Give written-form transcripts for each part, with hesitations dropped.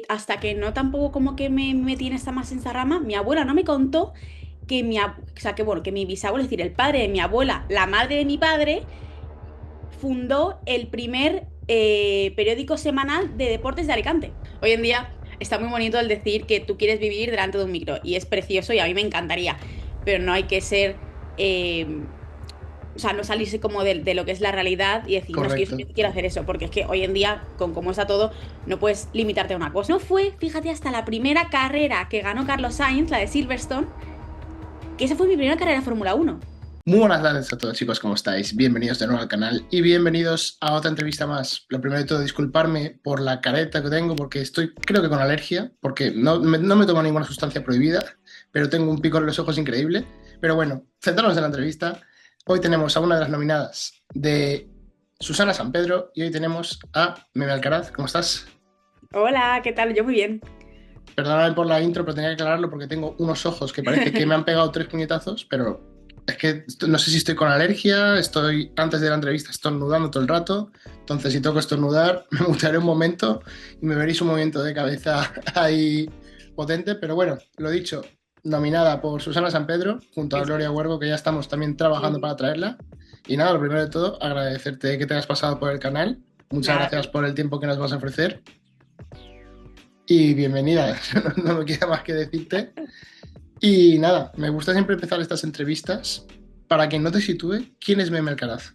Hasta que no tampoco como que me metí en más en esta rama, mi abuela no me contó que o sea, que bueno, que mi bisabuelo, es decir, el padre de mi abuela, la madre de mi padre, fundó el primer periódico semanal de deportes de Alicante. Hoy en día está muy bonito el decir que tú quieres vivir delante de un micro y es precioso y a mí me encantaría, pero no hay que ser, o sea, no salirse como de lo que es la realidad y decir, no, es que yo Correcto. solamente quiero hacer eso, porque es que hoy en día, con cómo está todo, no puedes limitarte a una cosa. No fue, fíjate, hasta la primera carrera que ganó Carlos Sainz, la de Silverstone, que esa fue mi primera carrera de Fórmula 1. Muy buenas tardes a todos, chicos, ¿cómo estáis? Bienvenidos de nuevo al canal y bienvenidos a otra entrevista más. Lo primero de todo, disculparme por la careta que tengo porque estoy, creo que con alergia, porque no me tomo ninguna sustancia prohibida, pero tengo un picor en los ojos increíble. Pero bueno, centrarnos en la entrevista. Hoy tenemos a una de las nominadas de Susana San Pedro y hoy tenemos a Meme Alcaraz. ¿Cómo estás? Hola, ¿qué tal? Yo muy bien. Perdóname por la intro, pero tenía que aclararlo porque tengo unos ojos que parece que me han pegado tres puñetazos, pero es que no sé si estoy con alergia, estoy antes de la entrevista estornudando todo el rato, entonces si tengo que estornudar me mutearé un momento y me veréis un movimiento de cabeza ahí potente, pero bueno, lo dicho, nominada por Susana San Pedro junto a Eso Gloria es. Huergo, que ya estamos también trabajando Ujú. para traerla. Y nada, lo primero de todo, agradecerte que te hayas pasado por el canal. Muchas Nada, gracias por el tiempo que nos vas a ofrecer y bienvenida. No me queda más que decirte. Y nada, me gusta siempre empezar estas entrevistas. Para quien no te sitúe, ¿quién es Meme Alcaraz?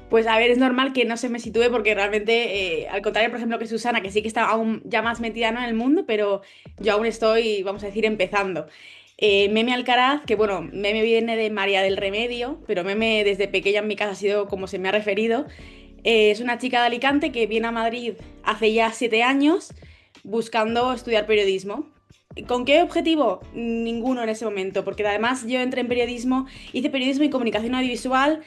pues a ver, es normal que no se me sitúe porque realmente, al contrario, por ejemplo, que Susana, que sí que está aún ya más metida, ¿no?, en el mundo, pero yo aún estoy, vamos a decir, empezando. Meme Alcaraz, que bueno, Meme viene de María del Remedio, pero Meme desde pequeña en mi casa ha sido como se me ha referido. Es una chica de Alicante que viene a Madrid hace ya 7 años buscando estudiar periodismo. ¿Con qué objetivo? Ninguno en ese momento, porque además yo entré en periodismo, hice periodismo y comunicación audiovisual.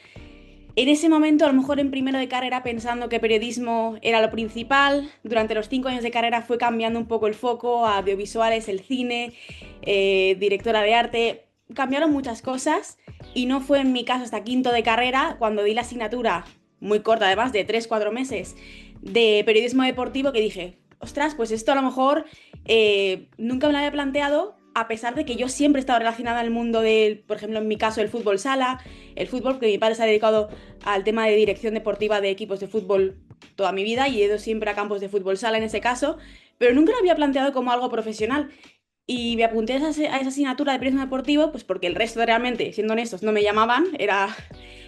En ese momento, a lo mejor en primero de carrera, pensando que periodismo era lo principal, durante los 5 años de carrera fue cambiando un poco el foco a audiovisuales, el cine, directora de arte, cambiaron muchas cosas y no fue en mi caso hasta quinto de carrera, cuando di la asignatura, muy corta además, de 3 4 meses, de periodismo deportivo, que dije, ostras, pues esto a lo mejor nunca me lo había planteado, a pesar de que yo siempre he estado relacionada al mundo del, por ejemplo, en mi caso, el fútbol sala, el fútbol, porque mi padre se ha dedicado al tema de dirección deportiva de equipos de fútbol toda mi vida y he ido siempre a campos de fútbol sala en ese caso, pero nunca lo había planteado como algo profesional. Y me apunté a esa asignatura de periodismo deportivo, pues porque el resto realmente, siendo honestos, no me llamaban, era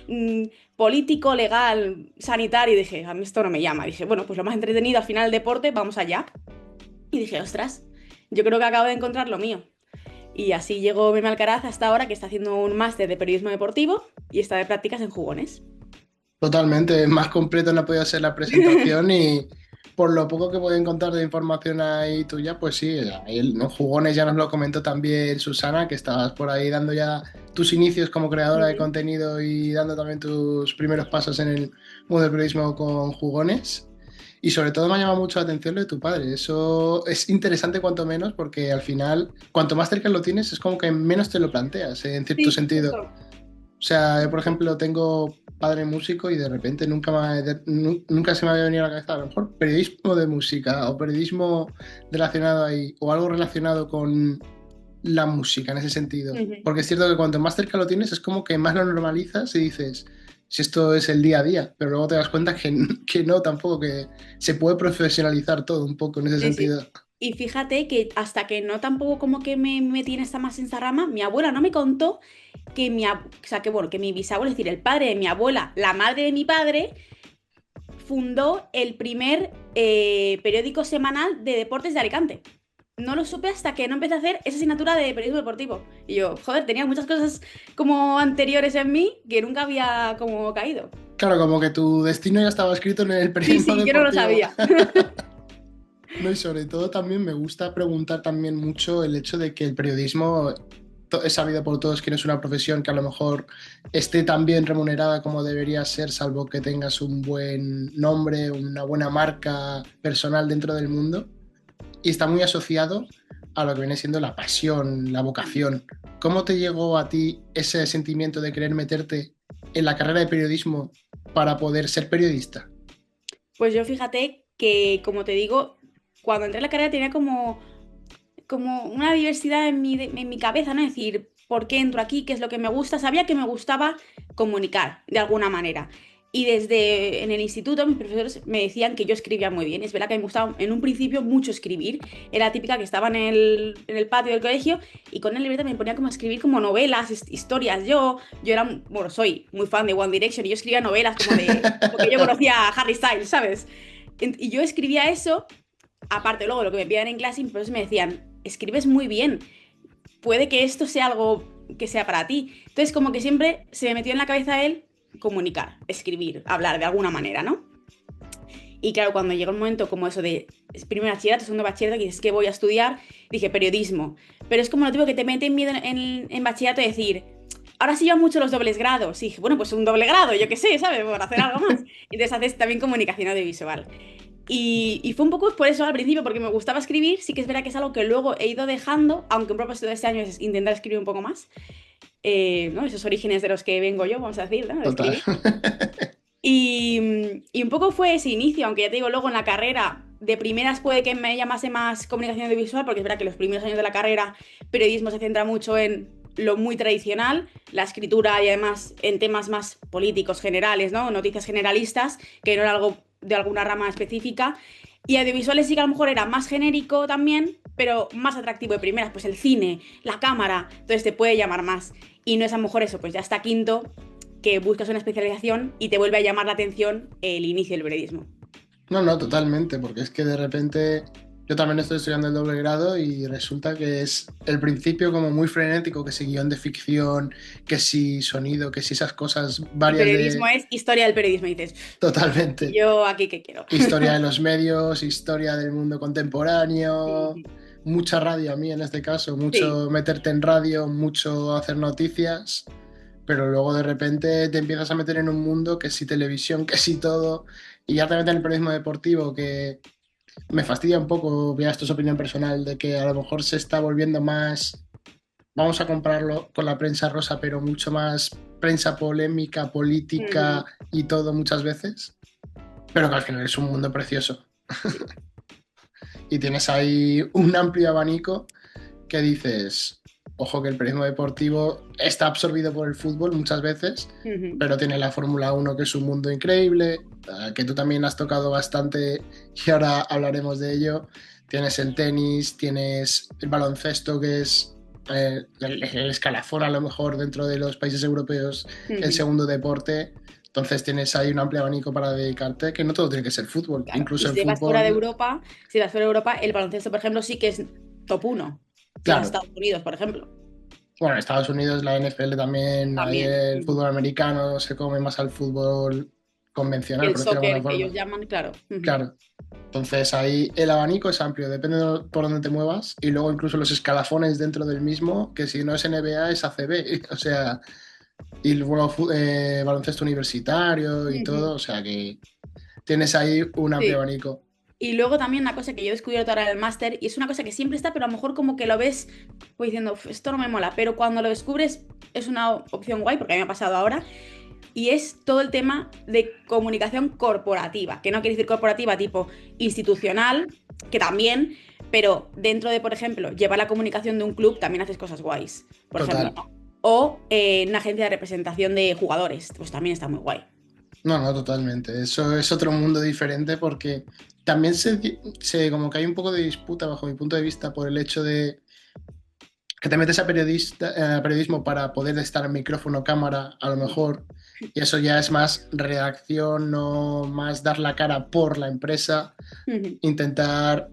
mm, político, legal, sanitario, y dije, a mí esto no me llama. Dije, bueno, pues lo más entretenido al final el deporte, vamos allá. Y dije, ostras, yo creo que acabo de encontrar lo mío. Y así llegó Meme Alcaraz hasta ahora, que está haciendo un máster de periodismo deportivo y está de prácticas en Jugones. Totalmente, más completo no podía ser la presentación y por lo poco que puedo encontrar de información ahí tuya, pues sí, ahí en los jugones ya nos lo comentó también Susana, que estabas por ahí dando ya tus inicios como creadora de Ujú. contenido y dando también tus primeros pasos en el mundo del periodismo con jugones. Y sobre todo me ha llamado mucho la atención lo de tu padre. Eso es interesante cuanto menos porque al final, cuanto más cerca lo tienes, es como que menos te lo planteas, en cierto Sí, sentido. justo. O sea, yo, por ejemplo, tengo padre músico y de repente nunca se me había venido a la cabeza, a lo mejor periodismo de música o periodismo relacionado ahí, o algo relacionado con la música en ese sentido. Ujú. Porque es cierto que cuanto más cerca lo tienes, es como que más lo normalizas y dices, si esto es el día a día, pero luego te das cuenta que, que no, tampoco, que se puede profesionalizar todo un poco en ese Sí, sí. sentido. Y fíjate que hasta que no tampoco como que me metí en más en esta rama, mi abuela no me contó que o sea, que bueno, que mi bisabuelo, es decir, el padre de mi abuela, la madre de mi padre, fundó el primer periódico semanal de deportes de Alicante. No lo supe hasta que no empecé a hacer esa asignatura de periodismo deportivo. Y yo, joder, tenía muchas cosas como anteriores en mí que nunca había como caído. Claro, como que tu destino ya estaba escrito en el Sí, periodismo sí, yo no lo deportivo. sabía. No, y sobre todo también me gusta preguntar también mucho el hecho de que el periodismo es sabido por todos que no es una profesión que a lo mejor esté tan bien remunerada como debería ser, salvo que tengas un buen nombre, una buena marca personal dentro del mundo. Y está muy asociado a lo que viene siendo la pasión, la vocación. ¿Cómo te llegó a ti ese sentimiento de querer meterte en la carrera de periodismo para poder ser periodista? Pues yo fíjate que, como te digo, cuando entré a la carrera tenía como una diversidad en mi cabeza, ¿no? Es decir, ¿por qué entro aquí? ¿Qué es lo que me gusta? Sabía que me gustaba comunicar de alguna manera. Y desde en el instituto mis profesores me decían que yo escribía muy bien. Es verdad que me gustaba en un principio mucho escribir. Era típica que estaba en el patio del colegio y con la libreta me ponía como a escribir como novelas, historias. Yo era, bueno, soy muy fan de One Direction y yo escribía novelas como que yo conocía a Harry Styles, ¿sabes? Y yo escribía eso, aparte luego de lo que me pidían en clase, y mis profesores me decían, escribes muy bien, puede que esto sea algo que sea para ti. Entonces, como que siempre se me metió en la cabeza él comunicar, escribir, hablar de alguna manera, ¿no? Y claro, cuando llegó un momento como eso de primer bachillerato, segundo bachillerato, que dices que voy a estudiar, dije periodismo. Pero es como lo tipo que te meten miedo en bachillerato de decir, ahora sí llevan mucho los dobles grados. Y dije, bueno, pues un doble grado, yo qué sé, ¿sabes? Por hacer algo más. Entonces haces también comunicación audiovisual. Y fue un poco por eso al principio, porque me gustaba escribir. Sí que es verdad que es algo que luego he ido dejando, aunque un propósito de este año es intentar escribir un poco más. ¿No? Esos orígenes de los que vengo yo, vamos a decir, ¿no? De Total. escribir. Y un poco fue ese inicio, aunque ya te digo, luego en la carrera, de primeras puede que me llamase más comunicación audiovisual, porque es verdad que los primeros años de la carrera, periodismo se centra mucho en lo muy tradicional, la escritura y además en temas más políticos generales, ¿no? Noticias generalistas, que no era algo de alguna rama específica. Y audiovisuales sí que a lo mejor era más genérico también, pero más atractivo de primeras, pues el cine, la cámara, entonces te puede llamar más. Y no es a lo mejor eso, pues ya hasta quinto que buscas una especialización y te vuelve a llamar la atención el inicio del periodismo. No, no, totalmente, porque es que de repente yo también estoy estudiando el doble grado y resulta que es el principio como muy frenético, que si guión de ficción, que si sonido, que si esas cosas Y varias periodismo de... es historia del periodismo. Y dices, Totalmente. yo aquí qué quiero. Historia de los medios, historia del mundo contemporáneo, mucha radio a mí en este caso, Sí, mucho meterte en radio, mucho hacer noticias, pero luego de repente te empiezas a meter en un mundo que sí televisión, que sí todo, y ya te metes en el periodismo deportivo que me fastidia un poco, ya esto es opinión personal, de que a lo mejor se está volviendo más, vamos a compararlo con la prensa rosa, pero mucho más prensa polémica, política ujú, y todo muchas veces, pero que al final es un mundo precioso. sí, Y tienes ahí un amplio abanico que dices, ojo que el periodismo deportivo está absorbido por el fútbol muchas veces, ujú. pero tiene la Fórmula 1 que es un mundo increíble, que tú también has tocado bastante y ahora hablaremos de ello. Tienes el tenis, tienes el baloncesto, que es el escalafón a lo mejor dentro de los países europeos, el Ujú. segundo deporte. Entonces tienes ahí un amplio abanico para dedicarte, que no todo tiene que ser fútbol. Claro. Incluso Y en si te vas fuera de fútbol, Europa, si vas fuera de Europa, el baloncesto, por ejemplo, sí que es top uno. Si vas a claro, Estados Unidos, por ejemplo, bueno, en Estados Unidos, la NFL también, ahí también. el Ujú. fútbol americano se come más al fútbol Y convencional, el por decirlo de alguna soccer que ellos forma. llaman, claro. Ujú. Claro. Entonces ahí el abanico es amplio, depende de por dónde te muevas. Y luego incluso los escalafones dentro del mismo, que si no es NBA es ACB. O sea, y luego baloncesto universitario y Ujú. todo. O sea que tienes ahí un amplio Sí. abanico. Y luego también una cosa que yo he descubierto ahora en el máster, y es una cosa que siempre está, pero a lo mejor como que lo ves pues diciendo, "Uf, esto no me mola", pero cuando lo descubres es una opción guay, porque a mí me ha pasado ahora, y es todo el tema de comunicación corporativa, que no quiere decir corporativa tipo institucional, que también, pero dentro de, por ejemplo, llevar la comunicación de un club también haces cosas guays, por ejemplo, Total. ¿no? O una agencia de representación de jugadores, pues también está muy guay. No, no, totalmente. Eso es otro mundo diferente porque también como que hay un poco de disputa bajo mi punto de vista por el hecho de que te metes a periodismo para poder estar en micrófono, cámara, a lo mejor, y eso ya es más redacción, no más dar la cara por la empresa, Ujú. intentar,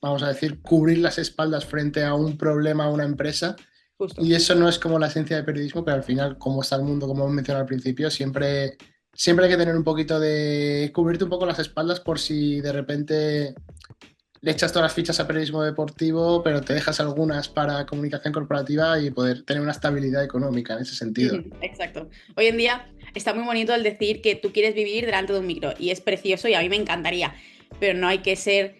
vamos a decir, cubrir las espaldas frente a un problema a una empresa. Justo. Y eso no es como la esencia de periodismo, pero al final, como está el mundo, como hemos mencionado al principio, siempre hay que tener un poquito de cubrirte un poco las espaldas por si de repente le echas todas las fichas a periodismo deportivo, pero te dejas algunas para comunicación corporativa y poder tener una estabilidad económica en ese sentido. Ujú, exacto. Hoy en día está muy bonito el decir que tú quieres vivir delante de un micro y es precioso y a mí me encantaría, pero no hay que ser,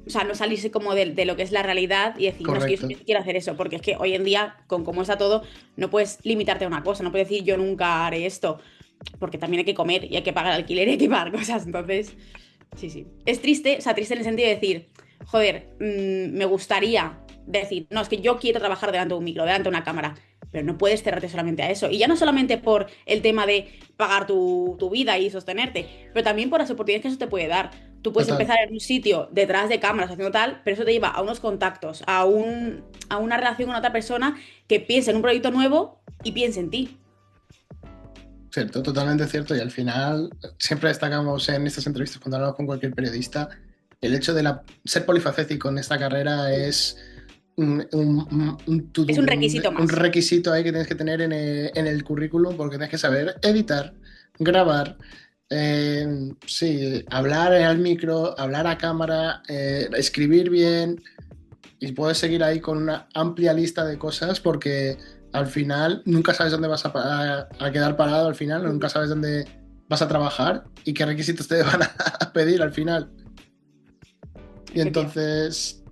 o sea, no salirse como de lo que es la realidad y decir, no, es que yo Correcto. solamente quiero hacer eso, porque es que hoy en día, con cómo está todo, no puedes limitarte a una cosa, no puedes decir yo nunca haré esto, porque también hay que comer y hay que pagar alquiler y hay que pagar cosas, entonces, Sí, sí. Es triste, o sea, triste en el sentido de decir, joder, me gustaría decir, no, es que yo quiero trabajar delante de un micro, delante de una cámara, pero no puedes cerrarte solamente a eso. Y ya no solamente por el tema de pagar tu vida y sostenerte, pero también por las oportunidades que eso te puede dar. Tú puedes Total. empezar en un sitio detrás de cámaras haciendo tal, pero eso te lleva a unos contactos, a una relación con otra persona que piense en un proyecto nuevo y piense en ti. Cierto, totalmente cierto. Y al final, siempre destacamos en estas entrevistas cuando hablamos con cualquier periodista, el hecho de ser polifacético en esta carrera es un to-do, Es un requisito un más. requisito ahí que tienes que tener en el currículum porque tienes que saber editar, grabar, sí, hablar al micro, hablar a cámara, escribir bien y puedes seguir ahí con una amplia lista de cosas porque al final nunca sabes dónde vas a quedar parado al final, nunca sabes dónde vas a trabajar y qué requisitos te van a pedir al final. Y Efectivamente. entonces,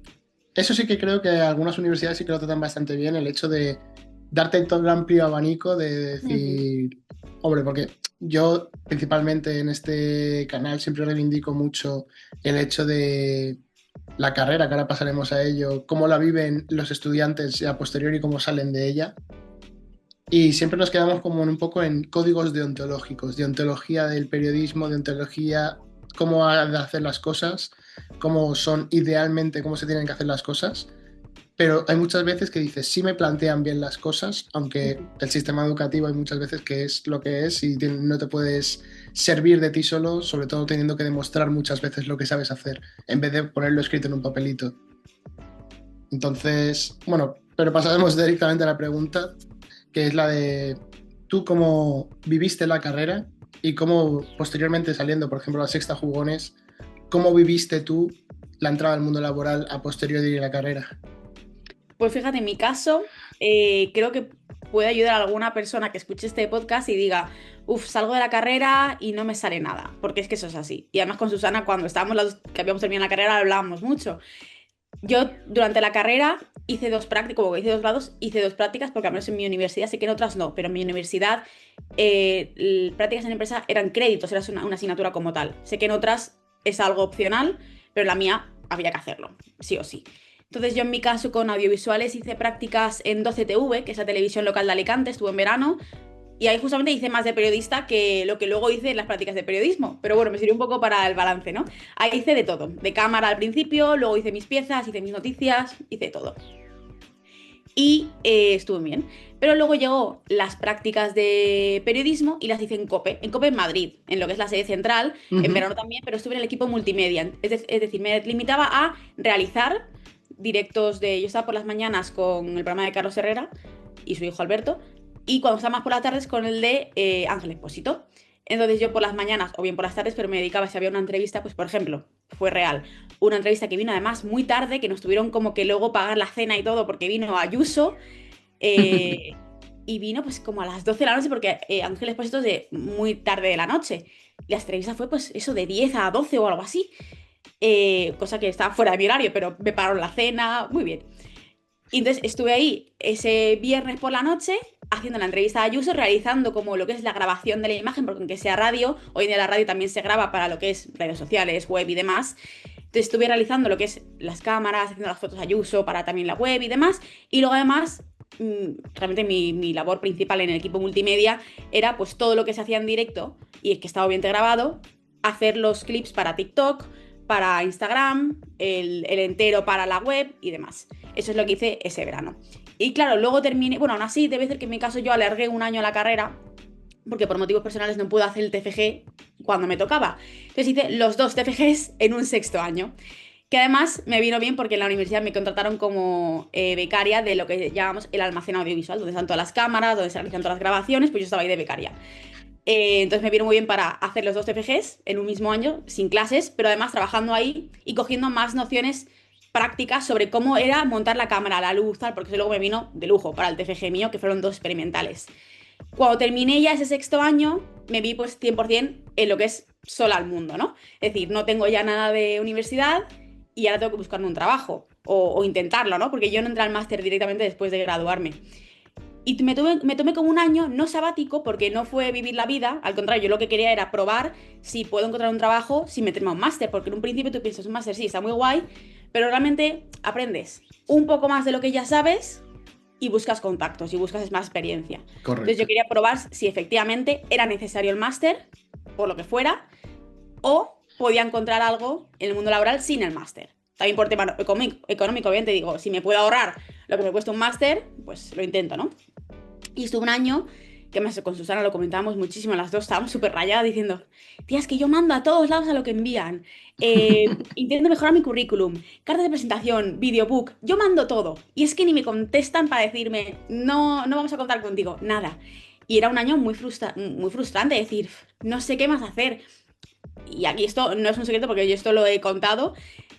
eso sí que creo que algunas universidades sí que lo tratan bastante bien, el hecho de darte todo el amplio abanico de Ujú. decir, hombre, porque yo principalmente en este canal siempre reivindico mucho el hecho de la carrera, que ahora pasaremos a ello, cómo la viven los estudiantes y a posteriori cómo salen de ella. Y siempre nos quedamos como un poco en códigos deontológicos, deontología del periodismo, deontología, cómo ha de hacer las cosas, cómo son idealmente, cómo se tienen que hacer las cosas. Pero hay muchas veces que dices, sí me plantean bien las cosas, aunque Ujú. el sistema educativo hay muchas veces que es lo que es y no te puedes servir de ti solo, sobre todo teniendo que demostrar muchas veces lo que sabes hacer, en vez de ponerlo escrito en un papelito. Entonces, bueno, pero pasaremos directamente a la pregunta, que es la de tú cómo viviste la carrera y cómo posteriormente saliendo, por ejemplo, a la Sexta Jugones, cómo viviste tú la entrada al mundo laboral a posteriori de la carrera. Pues fíjate, en mi caso, creo que puede ayudar a alguna persona que escuche este podcast y diga, uff, salgo de la carrera y no me sale nada, porque es que eso es así. Y además con Susana, cuando estábamos las dos que habíamos terminado la carrera, hablábamos mucho. Yo durante la carrera hice dos prácticas, como hice dos grados, hice dos prácticas, porque al menos en mi universidad, sé que en otras no, pero en mi universidad prácticas en empresa eran créditos, era una asignatura como tal. Sé que en otras es algo opcional, pero en la mía había que hacerlo, sí o sí. Entonces yo en mi caso con audiovisuales hice prácticas en 12TV, que es la televisión local de Alicante, estuve en verano, y ahí justamente hice más de periodista que lo que luego hice en las prácticas de periodismo. Pero bueno, me sirvió un poco para el balance, ¿no? Ahí hice de todo. De cámara al principio, luego hice mis piezas, hice mis noticias, hice todo. Y estuvo bien. Pero luego llegó las prácticas de periodismo y las hice en COPE en Madrid, en lo que es la sede central, en Ujú. verano también, pero estuve en el equipo multimedia. Es decir, me limitaba a realizar directos de... Yo estaba por las mañanas con el programa de Carlos Herrera y su hijo Alberto, y cuando estaba más por las tardes con el de Ángel Expósito. Entonces yo por las mañanas o bien por las tardes, pero me dedicaba, si había una entrevista, pues por ejemplo, fue real una entrevista que vino además muy tarde, que nos tuvieron como que luego pagar la cena y todo porque vino Ayuso eh, y vino pues como a las 12 de la noche porque Ángel Expósito es de muy tarde de la noche. Y la entrevista fue pues eso de 10 a 12 o algo así, cosa que estaba fuera de mi horario, pero me pagaron la cena, muy bien. Y entonces estuve ahí ese viernes por la noche haciendo la entrevista a Ayuso, realizando como lo que es la grabación de la imagen, porque aunque sea radio, hoy en día la radio también se graba para lo que es redes sociales, web y demás. Entonces estuve realizando lo que es las cámaras, haciendo las fotos a Ayuso para también la web y demás. Y luego además, realmente mi labor principal en el equipo multimedia era pues todo lo que se hacía en directo y es que estaba bien grabado, hacer los clips para TikTok, para Instagram, el entero para la web y demás. Eso es lo que hice ese verano. Y claro, luego terminé, bueno, aún así debe ser que en mi caso yo alargué un año la carrera porque por motivos personales no pude hacer el TFG cuando me tocaba. Entonces hice los dos TFGs en un sexto año. Que además me vino bien porque en la universidad me contrataron como becaria de lo que llamamos el almacén audiovisual, donde están todas las cámaras, donde se realizan todas las grabaciones, pues yo estaba ahí de becaria. Entonces me vino muy bien para hacer los dos TFGs en un mismo año, sin clases, pero además trabajando ahí y cogiendo más nociones prácticas sobre cómo era montar la cámara, la luz, tal, porque eso luego me vino de lujo para el TFG mío, que fueron dos experimentales. Cuando terminé ya ese sexto año, me vi pues 100% en lo que es sola al mundo, ¿no? Es decir, no tengo ya nada de universidad y ahora tengo que buscarme un trabajo o intentarlo, ¿no? Porque yo no entré al máster directamente después de graduarme. Y me tomé como un año no sabático porque no fue vivir la vida, al contrario, yo lo que quería era probar si puedo encontrar un trabajo sin meterme a un máster, porque en un principio tú piensas, un máster sí, está muy guay, pero realmente aprendes un poco más de lo que ya sabes y buscas contactos y buscas más experiencia. Entonces yo Correcto. quería probar si efectivamente era necesario el máster, por lo que fuera, o podía encontrar algo en el mundo laboral sin el máster. También por tema económico, obviamente digo, si me puedo ahorrar lo que me cuesta un máster, pues lo intento, ¿no? Y estuve un año, que más con Susana lo comentábamos muchísimo, las dos estábamos súper rayadas diciendo, tía, es que yo mando a todos lados a lo que envían, intento mejorar mi currículum, carta de presentación, videobook, yo mando todo. Y es que ni me contestan para decirme, no, no vamos a contar contigo, nada. Y era un año muy frustrante, decir, no sé qué más hacer. Y aquí esto no es un secreto porque yo esto lo he contado,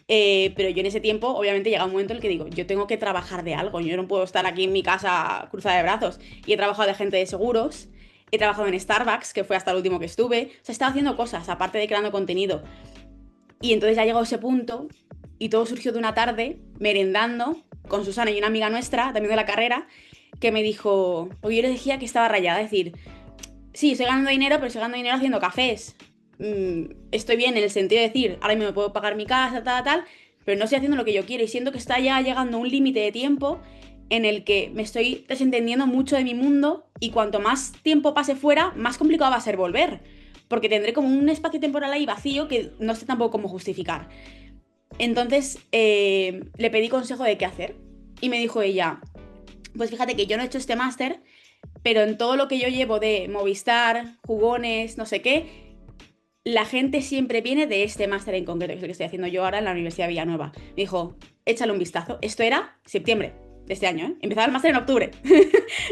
pero yo en ese tiempo, obviamente, llega un momento en el que digo, yo tengo que trabajar de algo, yo no puedo estar aquí en mi casa cruzada de brazos. Y he trabajado de agente de seguros, he trabajado en Starbucks, que fue hasta el último que estuve, o sea, estaba haciendo cosas, aparte de creando contenido. Y entonces ya llegó ese punto y todo surgió de una tarde, merendando con Susana y una amiga nuestra, también de la carrera, que me dijo, porque yo le decía que estaba rayada, es decir, sí, estoy ganando dinero, pero estoy ganando dinero haciendo cafés. Estoy bien en el sentido de decir, ahora mismo me puedo pagar mi casa, tal, pero no estoy haciendo lo que yo quiero y siento que está ya llegando un límite de tiempo en el que me estoy desentendiendo mucho de mi mundo y cuanto más tiempo pase fuera, más complicado va a ser volver, porque tendré como un espacio temporal ahí vacío que no sé tampoco cómo justificar. Entonces le pedí consejo de qué hacer y me dijo ella, pues fíjate que yo no he hecho este máster, pero en todo lo que yo llevo de Movistar, jugones, no sé qué, la gente siempre viene de este máster en concreto, que es el que estoy haciendo yo ahora en la Universidad de Villanueva. Me dijo, échale un vistazo. Esto era septiembre de este año, ¿eh? Empezaba el máster en octubre.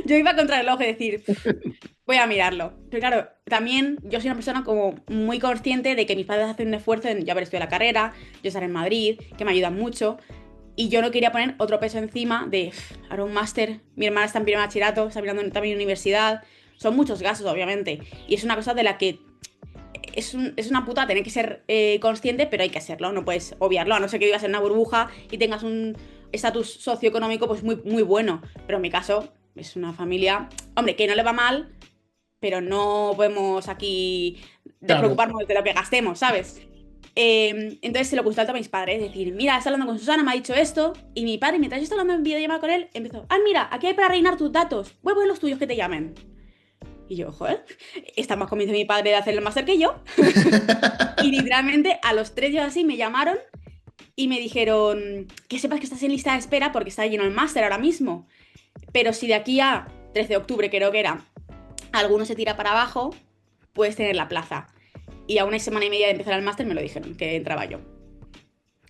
Yo iba contra el ojo y decir, voy a mirarlo. Pero claro, también yo soy una persona como muy consciente de que mis padres hacen un esfuerzo en yo haber estudiado la carrera, yo estar en Madrid, que me ayudan mucho. Y yo no quería poner otro peso encima de ahora un máster. Mi hermana está en primer bachillerato, está mirando también universidad. Son muchos gastos, obviamente. Y es una cosa de la que es una puta tener que ser consciente, pero hay que hacerlo. No puedes obviarlo, a no ser que vivas en una burbuja y tengas un estatus socioeconómico pues muy, muy bueno. Pero en mi caso, es una familia, hombre, que no le va mal, pero no podemos aquí Claro. despreocuparnos de lo que gastemos, ¿sabes? Entonces se lo consulté a mis padres, es decir, mira, está hablando con Susana, me ha dicho esto, y mi padre, mientras yo estaba hablando en videollamada con él, empezó, ah, mira, aquí hay para reinar tus datos, voy a poner los tuyos que te llamen. Y yo, joder, está más convencido mi padre de hacer el máster que yo. Y literalmente a los 3 días así me llamaron y me dijeron que sepas que estás en lista de espera porque está lleno el máster ahora mismo. Pero si de aquí a 13 de octubre, creo que era, alguno se tira para abajo, puedes tener la plaza. Y a una semana y media de empezar el máster me lo dijeron, que entraba yo.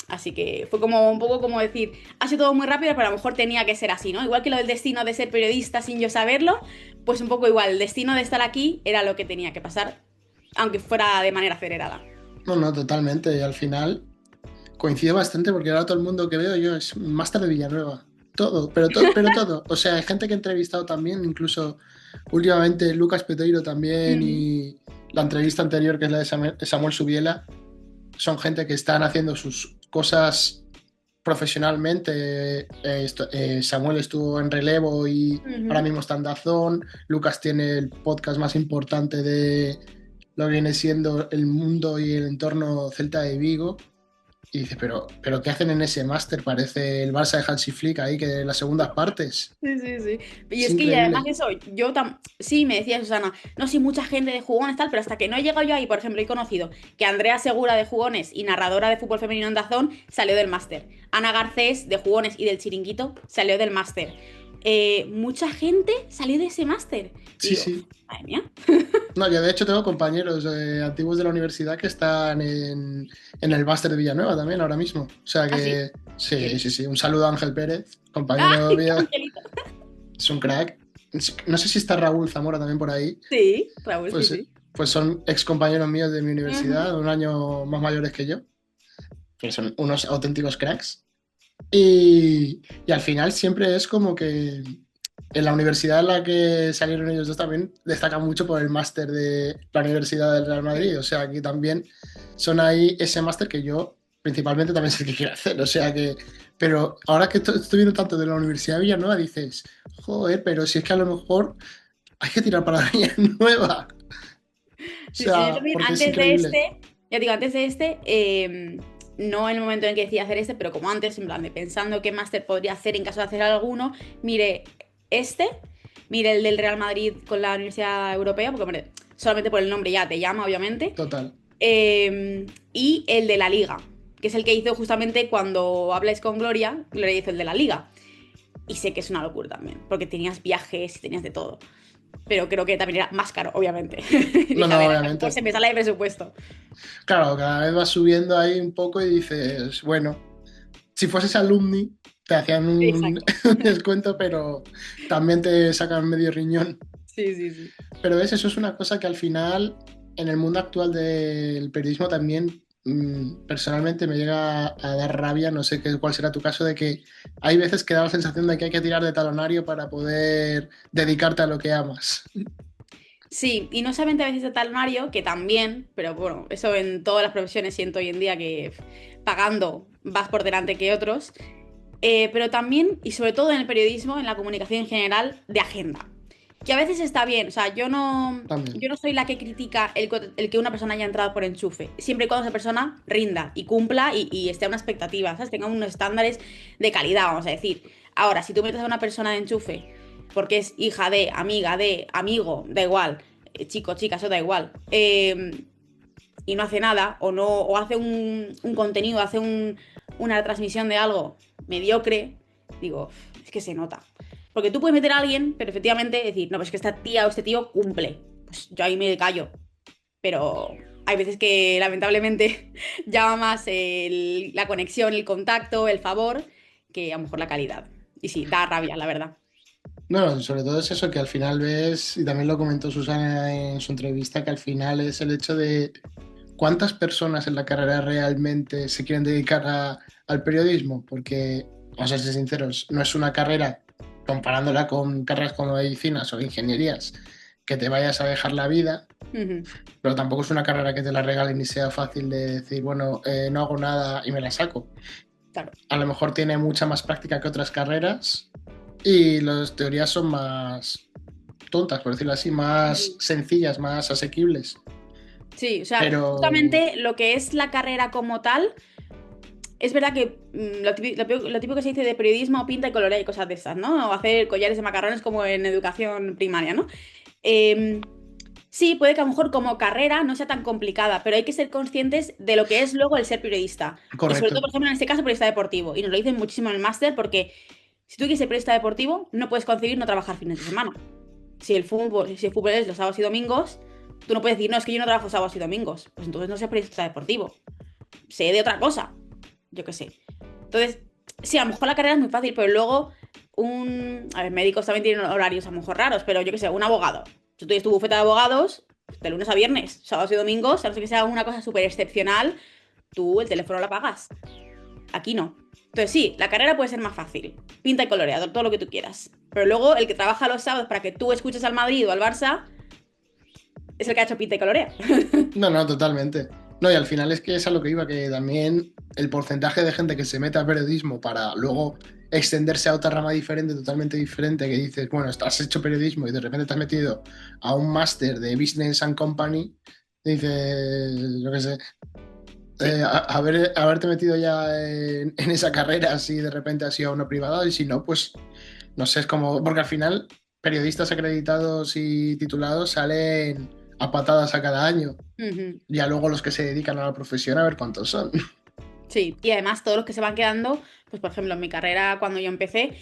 Así que fue como un poco como decir, ha sido todo muy rápido, pero a lo mejor tenía que ser así, ¿no? Igual que lo del destino de ser periodista sin yo saberlo, pues un poco igual, el destino de estar aquí era lo que tenía que pasar, aunque fuera de manera acelerada. No, no, totalmente. Y al final coincido bastante porque ahora todo el mundo que veo yo es máster de Villanueva. Todo, pero todo, pero todo. O sea, hay gente que he entrevistado también, incluso últimamente Lucas Peteiro también Ujú. y la entrevista anterior que es la de Samuel Subiela, son gente que están haciendo sus cosas profesionalmente. Samuel estuvo en relevo y ahora Ujú. mismo está en Dazón. Lucas tiene el podcast más importante de lo que viene siendo el mundo y el entorno Celta de Vigo. Y dice, pero ¿qué hacen en ese máster? Parece el Barça de Hansi Flick ahí, que de las segundas partes. Sí, sí, sí. Y Es es que y además increíble. eso, sí, me decía Susana, no, sí, mucha gente de jugones tal, pero hasta que no he llegado yo ahí, por ejemplo, he conocido que Andrea Segura de jugones y narradora de fútbol femenino en Dazón salió del máster. Ana Garcés de jugones y del chiringuito salió del máster. Mucha gente salió de ese máster. Y Sí, digo, sí. madre mía. No, yo de hecho tengo compañeros antiguos de la universidad que están en el máster de Villanueva también ahora mismo. O sea Así. que sí, Bien. sí, sí. Un saludo a Ángel Pérez, ¡Ah! compañero mío. Angelito. Es un crack. No sé si está Raúl Zamora también por ahí. Sí, Raúl, sí, Pues, sí. pues son ex compañeros míos de mi Ujú. universidad, un año más mayores que yo, que son unos auténticos cracks. Y al final siempre es como que en la universidad en la que salieron ellos dos también destacan mucho por el máster de la Universidad del Real Madrid. Sí. O sea, aquí también son ahí ese máster que yo principalmente también sé que quiero hacer. O sea que Pero ahora que estoy viendo tanto de la Universidad de Villanueva, dices, joder, pero si es que a lo mejor hay que tirar para Villanueva. O Sí, sí, yo sea, también porque es antes de increíble. este, ya digo, antes de este, no en el momento en que decidí hacer este, pero como antes, en plan de pensando qué máster podría hacer en caso de hacer alguno, mire este, mire el del Real Madrid con la Universidad Europea, porque hombre, solamente por el nombre ya te llama, obviamente, Total. y el de la Liga, que es el que hizo justamente cuando habláis con Gloria, Gloria hizo el de la Liga. Y sé que es una locura también, porque tenías viajes y tenías de todo. Pero creo que también era más caro, obviamente. No, Dije, a no, ver, a lo mejor obviamente. se me sale de presupuesto. Claro, cada vez vas subiendo ahí un poco y dices, bueno, si fueses alumni, te hacían un Exacto. descuento, pero también te sacan medio riñón. Sí, sí, sí. Pero ves, eso es una cosa que al final, en el mundo actual del periodismo también, personalmente me llega a dar rabia, no sé cuál será tu caso, de que hay veces que da la sensación de que hay que tirar de talonario para poder dedicarte a lo que amas. Sí, y no solamente a veces de talonario, que también, pero bueno, eso en todas las profesiones siento hoy en día que pagando vas por delante que otros, pero también, y sobre todo en el periodismo, en la comunicación en general, de agenda. Que a veces está bien, o sea, También. yo no soy la que critica el que una persona haya entrado por enchufe, siempre y cuando esa persona rinda y cumpla y esté a una expectativa, ¿sabes? Tenga unos estándares de calidad, vamos a decir. Ahora, si tú metes a una persona de enchufe porque es hija de, amiga de, amigo, da igual, chico, chica, eso da igual, y no hace nada, o no, o hace un contenido, hace una transmisión de algo mediocre, digo, es que se nota. Porque tú puedes meter a alguien, pero efectivamente decir, no, pues que esta tía o este tío cumple. Pues yo ahí me callo. Pero hay veces que lamentablemente llama más la conexión, el contacto, el favor, que a lo mejor la calidad. Y sí, da rabia, la verdad. No, no, sobre todo es eso que al final ves, y también lo comentó Susana en su entrevista, que al final es el hecho de cuántas personas en la carrera realmente se quieren dedicar al periodismo, porque, vamos a ser sinceros, no es una carrera, comparándola con carreras como medicinas o ingenierías, que te vayas a dejar la vida, Ujú. pero tampoco es una carrera que te la regalen y sea fácil de decir, bueno, no hago nada y me la saco. Claro. A lo mejor tiene mucha más práctica que otras carreras y las teorías son más tontas, por decirlo así, más Ujú. sencillas, más asequibles. Sí, o sea, Pero, justamente lo que es la carrera como tal. Es verdad que lo típico que se dice de periodismo, pinta y colorea y cosas de estas, ¿no? O hacer collares de macarrones como en educación primaria, ¿no? Eh, sí, puede que a lo mejor como carrera no sea tan complicada, pero hay que ser conscientes de lo que es luego el ser periodista. Y sobre todo, correcto, por ejemplo, en este caso, periodista deportivo. Y nos lo dicen muchísimo en el máster porque si tú quieres ser periodista deportivo, no puedes concebir no trabajar fines de semana. Si el fútbol es los sábados y domingos, tú no puedes decir, no, es que yo no trabajo sábados y domingos. Pues entonces no seas periodista deportivo. Sé de otra cosa, yo qué sé. Entonces, sí, a lo mejor la carrera es muy fácil, pero luego A ver, médicos también tienen horarios a lo mejor raros, pero yo qué sé, un abogado. Si tú tienes tu bufeta de abogados, de lunes a viernes, sábados y domingos, a no ser que sea una cosa súper excepcional, tú el teléfono lo apagas. Aquí no. Entonces sí, la carrera puede ser más fácil. Pinta y coloreado, todo lo que tú quieras. Pero luego el que trabaja los sábados para que tú escuches al Madrid o al Barça es el que ha hecho pinta y colorea. no, no, totalmente. No, y al final es que es a lo que iba, que también el porcentaje de gente que se mete al periodismo para luego extenderse a otra rama diferente, totalmente diferente, que dices, bueno, has hecho periodismo y de repente te has metido a un máster de Business and Company, dices, yo qué sé, Sí. haberte metido ya en esa carrera si de repente has ido a una privada y si no, pues no sé, es como, porque al final periodistas acreditados y titulados salen a patadas a cada año. Ujú. Ya luego los que se dedican a la profesión, a ver cuántos son. Sí, y además todos los que se van quedando, pues por ejemplo, en mi carrera cuando yo empecé,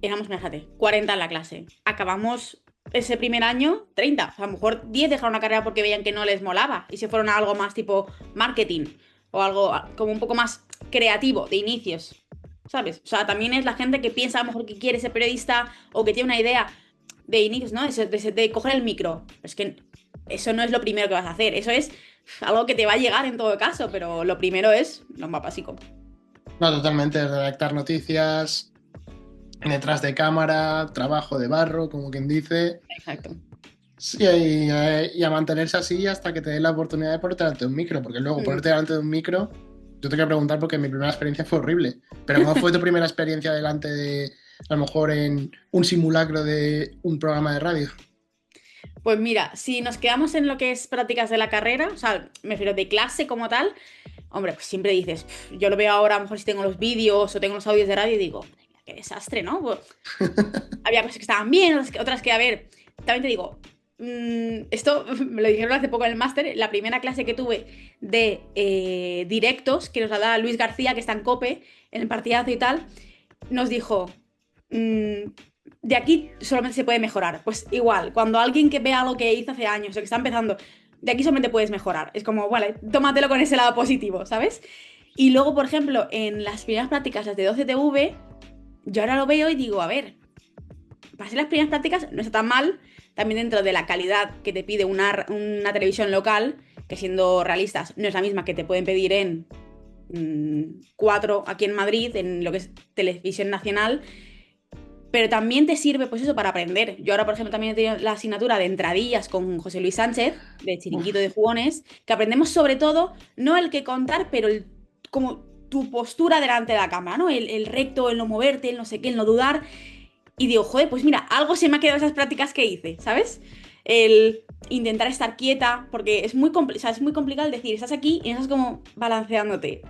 éramos, fíjate, 40 en la clase. Acabamos ese primer año 30. O sea, a lo mejor 10 dejaron la carrera porque veían que no les molaba y se fueron a algo más tipo marketing o algo como un poco más creativo de inicios, ¿sabes? O sea, también es la gente que piensa a lo mejor que quiere ser periodista o que tiene una idea de inicios, ¿no? De coger el micro. Es que eso no es lo primero que vas a hacer, eso es algo que te va a llegar en todo caso, pero lo primero es lo más básico. No, totalmente, redactar noticias, detrás de cámara, trabajo de barro, como quien dice. Exacto. Sí, y a mantenerse así hasta que te den la oportunidad de ponerte delante de un micro, porque luego ponerte delante de un micro Yo te quiero preguntar porque mi primera experiencia fue horrible. Pero ¿cómo fue tu primera experiencia delante de, a lo mejor, en un simulacro de un programa de radio? Pues mira, si nos quedamos en lo que es prácticas de la carrera, o sea, me refiero de clase como tal, hombre, pues siempre dices, "Pf", yo lo veo ahora, a lo mejor si tengo los vídeos o tengo los audios de radio y digo, "Madre mía, qué desastre, ¿no?". Pues, había cosas que estaban bien, otras que, a ver, también te digo, esto me lo dijeron hace poco en el máster, la primera clase que tuve de directos, que nos la da Luis García, que está en COPE, en el partidazo y tal, nos dijo, mm, de aquí solamente se puede mejorar. Pues igual, cuando alguien que vea algo que hizo hace años o que está empezando, de aquí solamente puedes mejorar. Es como, vale, tómatelo con ese lado positivo, ¿sabes? Y luego, por ejemplo, en las primeras prácticas, las de 12TV, yo ahora lo veo y digo, a ver, para ser las primeras prácticas no está tan mal, también dentro de la calidad que te pide una televisión local, que siendo realistas no es la misma que te pueden pedir en cuatro aquí en Madrid, en lo que es televisión nacional, pero también te sirve pues eso para aprender. Yo ahora, por ejemplo, también he tenido la asignatura de entradillas con José Luis Sánchez, de Chiringuito Uf, de Jugones, que aprendemos sobre todo, no el que contar, pero como tu postura delante de la cámara, ¿no? El recto, el no moverte, el no sé qué, el no dudar. Y digo, joder, pues mira, algo se me ha quedado de esas prácticas que hice, ¿sabes? El intentar estar quieta, porque o sea, es muy complicado el decir, estás aquí y no estás como balanceándote.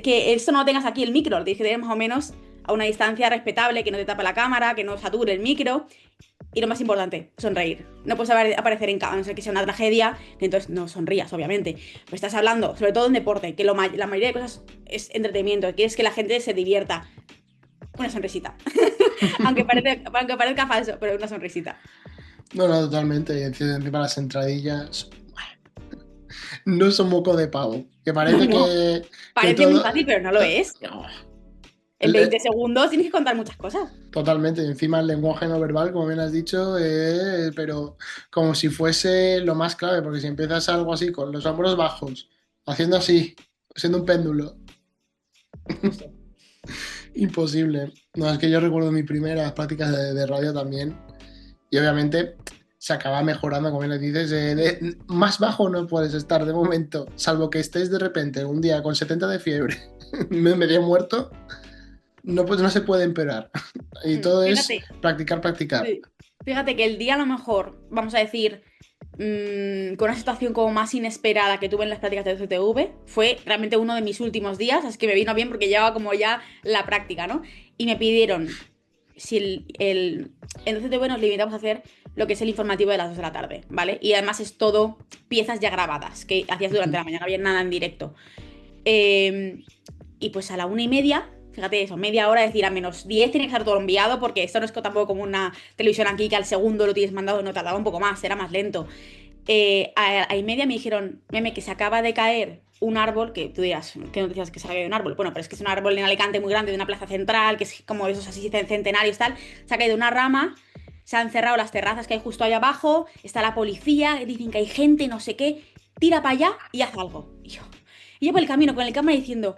Que esto no lo tengas aquí el micro, lo tienes que tener más o menos a una distancia respetable, que no te tape la cámara, que no sature el micro. Y lo más importante, sonreír. No puedes aparecer en cámara, a no ser que sea una tragedia, que entonces no sonrías, obviamente. Pero estás hablando, sobre todo en deporte, que la mayoría de cosas es entretenimiento, quieres que la gente se divierta. Una sonrisita. Aunque parezca falso, pero una sonrisita. no, no, totalmente. Y encima las entradillas no son moco de pavo. Que No, parece no. que Parece muy todo... fácil, pero no lo es. No. En 20 segundos tienes que contar muchas cosas. Totalmente, y encima el lenguaje no verbal, como bien has dicho, pero como si fuese lo más clave, porque si empiezas algo así, con los hombros bajos, haciendo así, siendo un péndulo, Justo. imposible. No, es que yo recuerdo mis primeras prácticas de radio también, y obviamente se acaba mejorando, como bien les dices, más bajo no puedes estar de momento, salvo que estés de repente un día con 70 de fiebre, medio muerto, no, pues no se puede empeorar. Y todo es Fíjate, practicar, practicar. sí. Fíjate que el día a lo mejor, vamos a decir, con una situación como más inesperada que tuve en las prácticas de CTV, fue realmente uno de mis últimos días, así que me vino bien porque llevaba como ya la práctica, ¿no? Y me pidieron si en CTV nos limitamos a hacer lo que es el informativo de las 2 de la tarde, ¿vale? Y además es todo piezas ya grabadas, que hacías durante la mañana, no había nada en directo. Eh, y pues a la 1:30, fíjate eso, media hora, es decir, a -10 tiene que estar todo enviado, porque esto no es tampoco como una televisión aquí que al segundo lo tienes mandado, no tardaba un poco más, era más lento. A 1:30 me dijeron, meme, que se acaba de caer un árbol, que tú dirás, ¿qué noticias que se ha caído un árbol? Bueno, pero es que es un árbol en Alicante muy grande, de una plaza central, que es como esos así centenarios, tal. Se ha caído una rama, se han cerrado las terrazas que hay justo allá abajo, está la policía, dicen que hay gente, no sé qué, tira para allá y haz algo. Y yo por el camino con el cámara diciendo,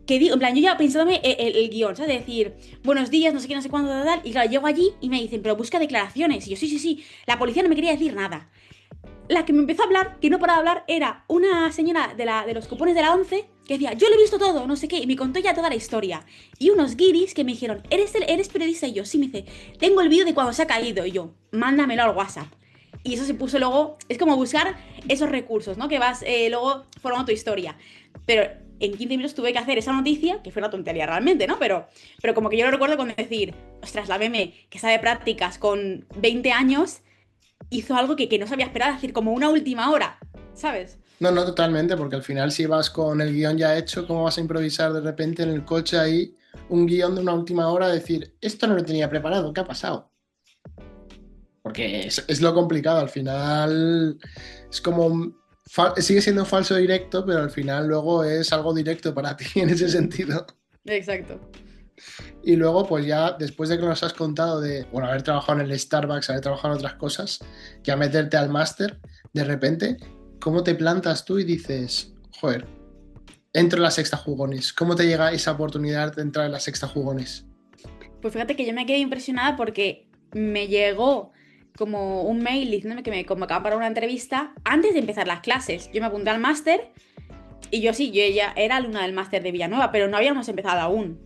que digo, en plan, yo ya pensándome el guión, ¿sabes? De decir, buenos días, no sé qué, no sé cuándo, tal, tal. Y claro, llego allí y me dicen, pero busca declaraciones. Y yo, sí, sí, sí. La policía no me quería decir nada. La que me empezó a hablar, que no paraba de hablar, era una señora de los cupones de la 11 que decía, yo lo he visto todo, no sé qué, y me contó ya toda la historia. Y unos guiris que me dijeron, ¿eres periodista? Y yo, sí, me dice, tengo el vídeo de cuando se ha caído. Y yo, mándamelo al WhatsApp. Y eso se puso luego, es como buscar esos recursos, ¿no? Que vas luego formando tu historia. Pero en 15 minutos tuve que hacer esa noticia, que fue una tontería realmente, ¿no? Pero como que yo lo recuerdo con decir, ostras, la meme que sabe prácticas con 20 años hizo algo que no se había esperado, es decir, como una última hora, ¿sabes? No, no, totalmente, porque al final si vas con el guión ya hecho, ¿cómo vas a improvisar de repente en el coche ahí un guión de una última hora? Decir, esto no lo tenía preparado, ¿qué ha pasado? Porque es lo complicado, al final es como, sigue siendo falso directo, pero al final luego es algo directo para ti en ese sentido. Exacto. Y luego, pues ya después de que nos has contado de, bueno, haber trabajado en el Starbucks, haber trabajado en otras cosas, ya meterte al máster, de repente, ¿cómo te plantas tú y dices, joder, entro en la sexta jugones? ¿Cómo te llega esa oportunidad de entrar en la sexta jugones? Pues fíjate que yo me quedé impresionada porque me llegó como un mail diciéndome que me convocaban para una entrevista antes de empezar las clases. Yo me apunté al máster Y yo sí, yo ella era alumna del máster de Villanueva, pero no habíamos empezado aún.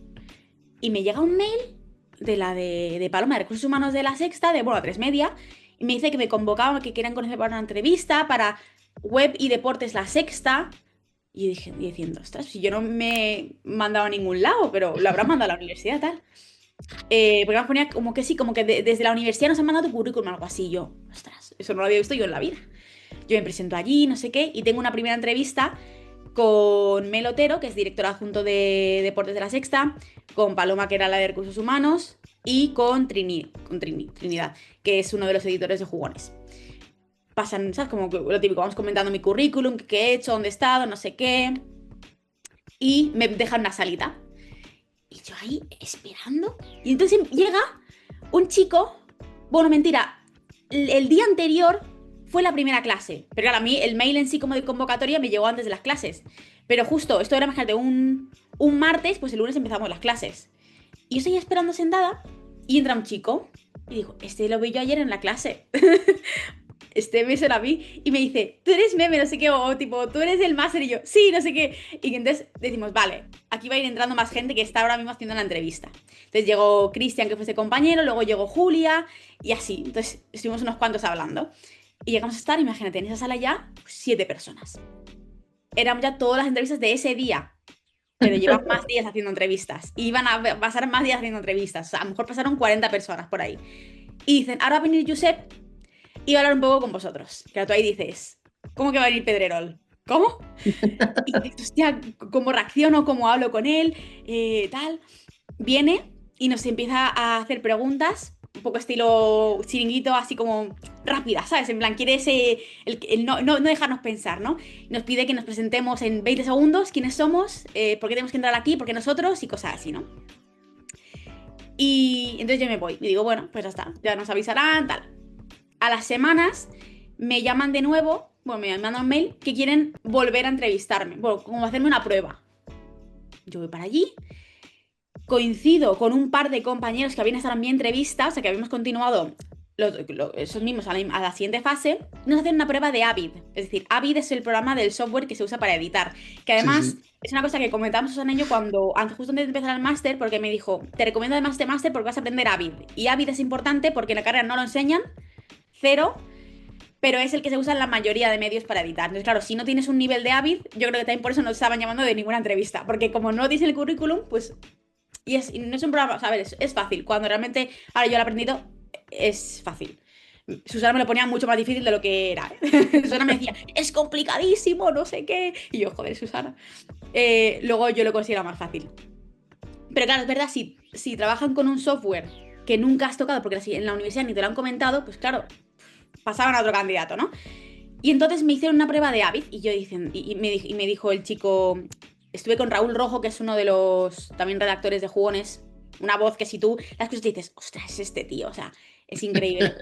Y me llega un mail de Paloma de Recursos Humanos de La Sexta, de, bueno, 3 Media, y me dice que me convocaban, que querían conocer para una entrevista para Web y Deportes La Sexta. Y yo dije, y diciendo, ostras, si yo no me he mandado a ningún lado, pero lo habrán mandado a la universidad, tal. Porque me ponía como que sí, como que desde la universidad nos han mandado tu currículum o algo así. Y yo, ostras, eso no lo había visto yo en la vida. Yo me presento allí, no sé qué, y tengo una primera entrevista con Mel Otero, que es director adjunto de Deportes de La Sexta, con Paloma, que era la de Recursos Humanos, y con Trinidad, que es uno de los editores de Jugones. Pasan, ¿sabes? Como que lo típico, vamos comentando mi currículum, qué he hecho, dónde he estado, no sé qué, y me dejan una salita. Y yo ahí esperando, y entonces llega un chico, bueno, mentira, el día anterior fue la primera clase. Pero claro, a mí el mail en sí como de convocatoria me llegó antes de las clases. Pero justo, esto era, imagínate, un martes, pues el lunes empezamos las clases. Y yo seguía esperando sentada y entra un chico y digo, este lo vi yo ayer en la clase. Este mes la vi y me dice, tú eres meme, no sé qué, o tipo, tú eres del máster y yo, sí, no sé qué. Y entonces decimos, vale, aquí va a ir entrando más gente que está ahora mismo haciendo la entrevista. Entonces llegó Cristian, que fue ese compañero, luego llegó Julia y así. Entonces estuvimos unos cuantos hablando. Y llegamos a estar, imagínate, en esa sala ya 7 personas. Eran ya todas las entrevistas de ese día, pero llevan más días haciendo entrevistas. Y iban a pasar más días haciendo entrevistas. O sea, a lo mejor pasaron 40 personas por ahí. Y dicen, ahora va a venir Josep y va a hablar un poco con vosotros. Claro, tú ahí dices, ¿cómo que va a venir Pedrerol? ¿Cómo? Y dices, hostia, ¿cómo reacciono? ¿Cómo hablo con él? Tal. Viene y nos empieza a hacer preguntas, un poco estilo chiringuito, así como rápida, ¿sabes? En plan, quiere el no dejarnos pensar, ¿no? Nos pide que nos presentemos en 20 segundos, quiénes somos, por qué tenemos que entrar aquí, por qué nosotros y cosas así, ¿no? Y entonces yo me voy y digo, bueno, pues ya está, ya nos avisarán, tal. A las semanas me llaman de nuevo, bueno, me mandan un mail que quieren volver a entrevistarme, bueno, como hacerme una prueba. Yo voy para allí, coincido con un par de compañeros que habían estado en mi entrevista, o sea, que habíamos continuado esos mismos a la siguiente fase, nos hacen una prueba de Avid. Es decir, Avid es el programa del software que se usa para editar, que Sí, además sí. es una cosa que comentamos Susana y yo justo antes de empezar el máster, porque me dijo, te recomiendo además este máster porque vas a aprender Avid. Y Avid es importante porque en la carrera no lo enseñan, cero, pero es el que se usa en la mayoría de medios para editar. Entonces, claro, si no tienes un nivel de Avid, yo creo que también por eso no te estaban llamando de ninguna entrevista, porque como no dice el currículum, pues y no es un programa, o sea, a ver, es fácil. Cuando realmente, ahora yo lo he aprendido, es fácil. Susana me lo ponía mucho más difícil de lo que era. ¿Eh? Susana me decía, es complicadísimo, no sé qué. Y yo, joder, Susana. Luego yo lo considero más fácil. Pero claro, es verdad, si trabajan con un software que nunca has tocado, porque en la universidad ni te lo han comentado, pues claro, pasaban a otro candidato, ¿no? Y entonces me hicieron una prueba de Avid y yo dicen, y me dijo el chico, estuve con Raúl Rojo, que es uno de los también redactores de Jugones, una voz que si tú las cosas te dices, ostras, es este tío, o sea, es increíble.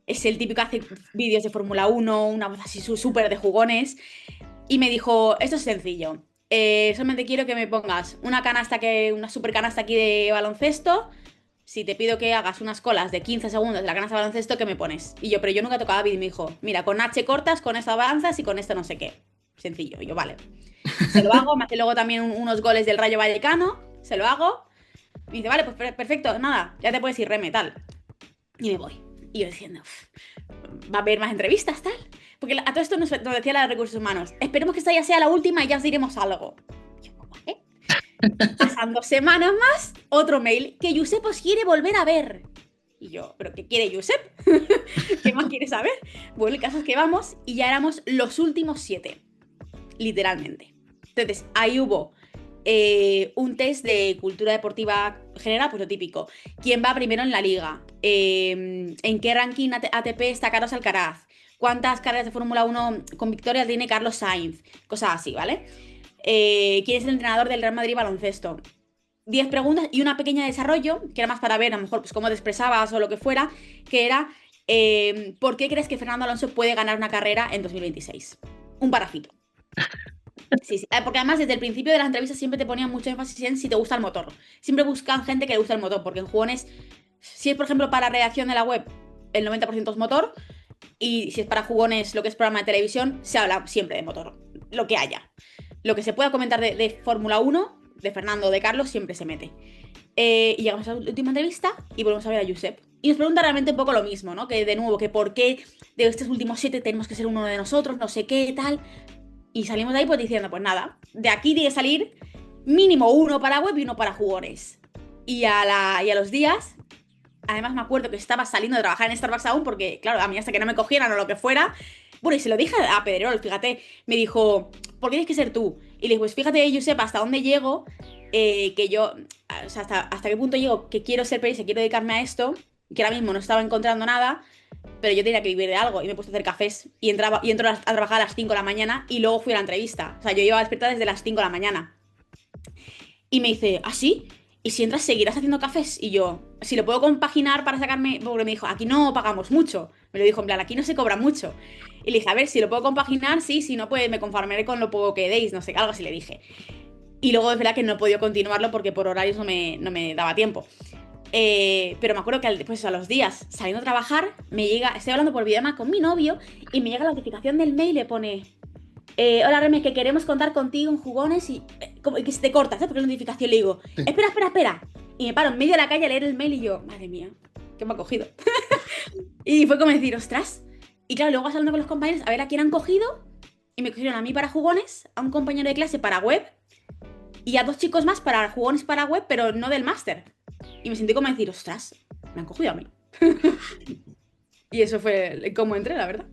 Es el típico que hace vídeos de Fórmula 1, una voz así súper de jugones. Y me dijo, esto es sencillo. Solamente quiero que me pongas una super canasta aquí de baloncesto. Si te pido que hagas unas colas de 15 segundos de la canasta de baloncesto, ¿qué me pones? Y yo, pero yo nunca tocaba vídeo. Y me dijo, mira, con H cortas, con esto avanzas y con esto no sé qué. Sencillo. Y yo, vale. Se lo hago, me hace luego también unos goles del Rayo Vallecano, se lo hago. Y dice, vale, pues perfecto, nada, ya te puedes ir, reme, tal. Y me voy. Y yo diciendo, va a haber más entrevistas, tal. Porque a todo esto nos decía la de Recursos Humanos, esperemos que esta ya sea la última y ya os diremos algo. Y yo, ¿vale? Pasan 2 semanas más, otro mail, que Josep os quiere volver a ver. Y yo, ¿pero qué quiere Josep? ¿Qué más quiere saber? Bueno, el caso es que vamos y ya éramos los últimos 7, literalmente. Entonces, ahí hubo un test de cultura deportiva general, pues lo típico. ¿Quién va primero en la liga? ¿En qué ranking ATP está Carlos Alcaraz? ¿Cuántas carreras de Fórmula 1 con victoria tiene Carlos Sainz? Cosas así, ¿vale? ¿Quién es el entrenador del Real Madrid baloncesto? 10 preguntas y una pequeña desarrollo, que era más para ver a lo mejor pues, cómo te expresabas o lo que fuera, que era ¿por qué crees que Fernando Alonso puede ganar una carrera en 2026? Un parrafito. Sí, sí. Porque además desde el principio de las entrevistas siempre te ponían mucho énfasis en si te gusta el motor. Siempre buscan gente que le gusta el motor, porque en jugones, si es por ejemplo para redacción de la web, el 90% es motor, y si es para jugones, lo que es programa de televisión, se habla siempre de motor, lo que haya. lo que se pueda comentar de Fórmula 1, de Fernando o de Carlos, siempre se mete. Y llegamos a la última entrevista y volvemos a ver a Josep. Y nos pregunta realmente un poco lo mismo, ¿no? Que de nuevo, que por qué de estos últimos 7 tenemos que ser uno de nosotros, no sé qué, tal. Y salimos de ahí pues diciendo, pues nada, de aquí tiene que salir mínimo uno para web y uno para jugones. Y a los días, además me acuerdo que estaba saliendo de trabajar en Starbucks aún, porque claro, a mí hasta que no me cogieran o lo que fuera. Bueno, y se lo dije a Pedrerol, fíjate, me dijo, ¿por qué tienes que ser tú? Y le dije, pues fíjate, Josep, hasta dónde llego, que yo, o sea, hasta qué punto llego, que quiero ser periodista, quiero dedicarme a esto, que ahora mismo no estaba encontrando nada, pero yo tenía que vivir de algo y me he puesto a hacer cafés y entro a trabajar a las 5 de la mañana y luego fui a la entrevista. O sea, yo iba a despertar desde las 5 de la mañana. Y me dice, ¿ah, sí? ¿Y si entras seguirás haciendo cafés? Y yo, si lo puedo compaginar para sacarme, porque me dijo, aquí no pagamos mucho. Me lo dijo en plan, aquí no se cobra mucho. Y le dije, a ver, si lo puedo compaginar, sí, si no, pues me conformaré con lo poco que deis, no sé, algo así le dije. Y luego es verdad que no he podido continuarlo porque por horarios no me daba tiempo. Pero me acuerdo que después a los días, saliendo a trabajar, me llega, estoy hablando por videollamada con mi novio y me llega la notificación del mail y le pone, hola Reme, que queremos contar contigo en jugones y como que se te corta, ¿sabes? Porque la notificación le digo, Sí. espera, espera, espera. Y me paro en medio de la calle a leer el mail y yo, madre mía, ¿qué me ha cogido? Y fue como decir, ostras. Y claro, luego vas hablando con los compañeros a ver a quién han cogido. Y me cogieron a mí para jugones, a un compañero de clase para web y a 2 chicos más para jugones para web, pero no del máster. Y me sentí como decir, ostras, me han cogido a mí. Y eso fue como entré, la verdad.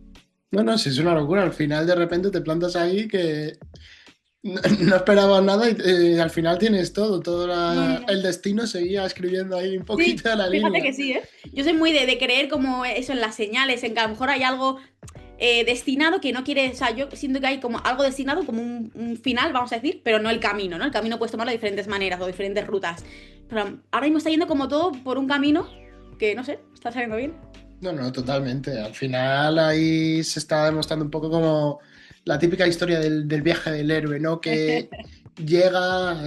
No, no, sí, es una locura. Al final de repente te plantas ahí que no esperabas nada y al final tienes todo, No, no, no. el destino seguía escribiendo ahí un Sí, poquito de la fíjate línea. que sí, ¿eh? Yo soy muy de creer como eso en las señales, en que a lo mejor hay algo destinado que no quiere, o sea, yo siento que hay como algo destinado, como un final, vamos a decir, pero no el camino, ¿no? El camino puedes tomarlo de diferentes maneras o diferentes rutas. Pero ahora mismo está yendo como todo por un camino que, no sé, está saliendo bien. No, no, totalmente. Al final ahí se está demostrando un poco como la típica historia del viaje del héroe, ¿no? Que llega,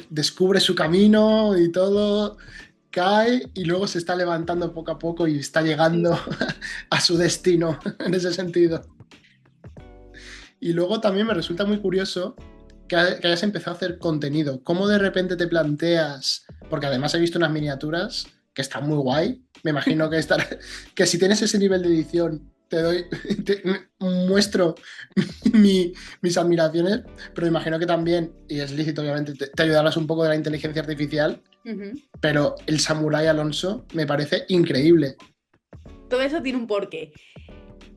descubre su camino y todo, cae y luego se está levantando poco a poco y está Sí. llegando a su destino en ese sentido. Y luego también me resulta muy curioso que hayas empezado a hacer contenido. ¿Cómo de repente te planteas? Porque además he visto unas miniaturas que están muy guay. Me imagino que que si tienes ese nivel de edición, te doy, te muestro mis admiraciones, pero imagino que también, y es lícito obviamente, te ayudarás un poco de la inteligencia artificial, Ujú. pero el Samurai Alonso me parece increíble. Todo eso tiene un porqué.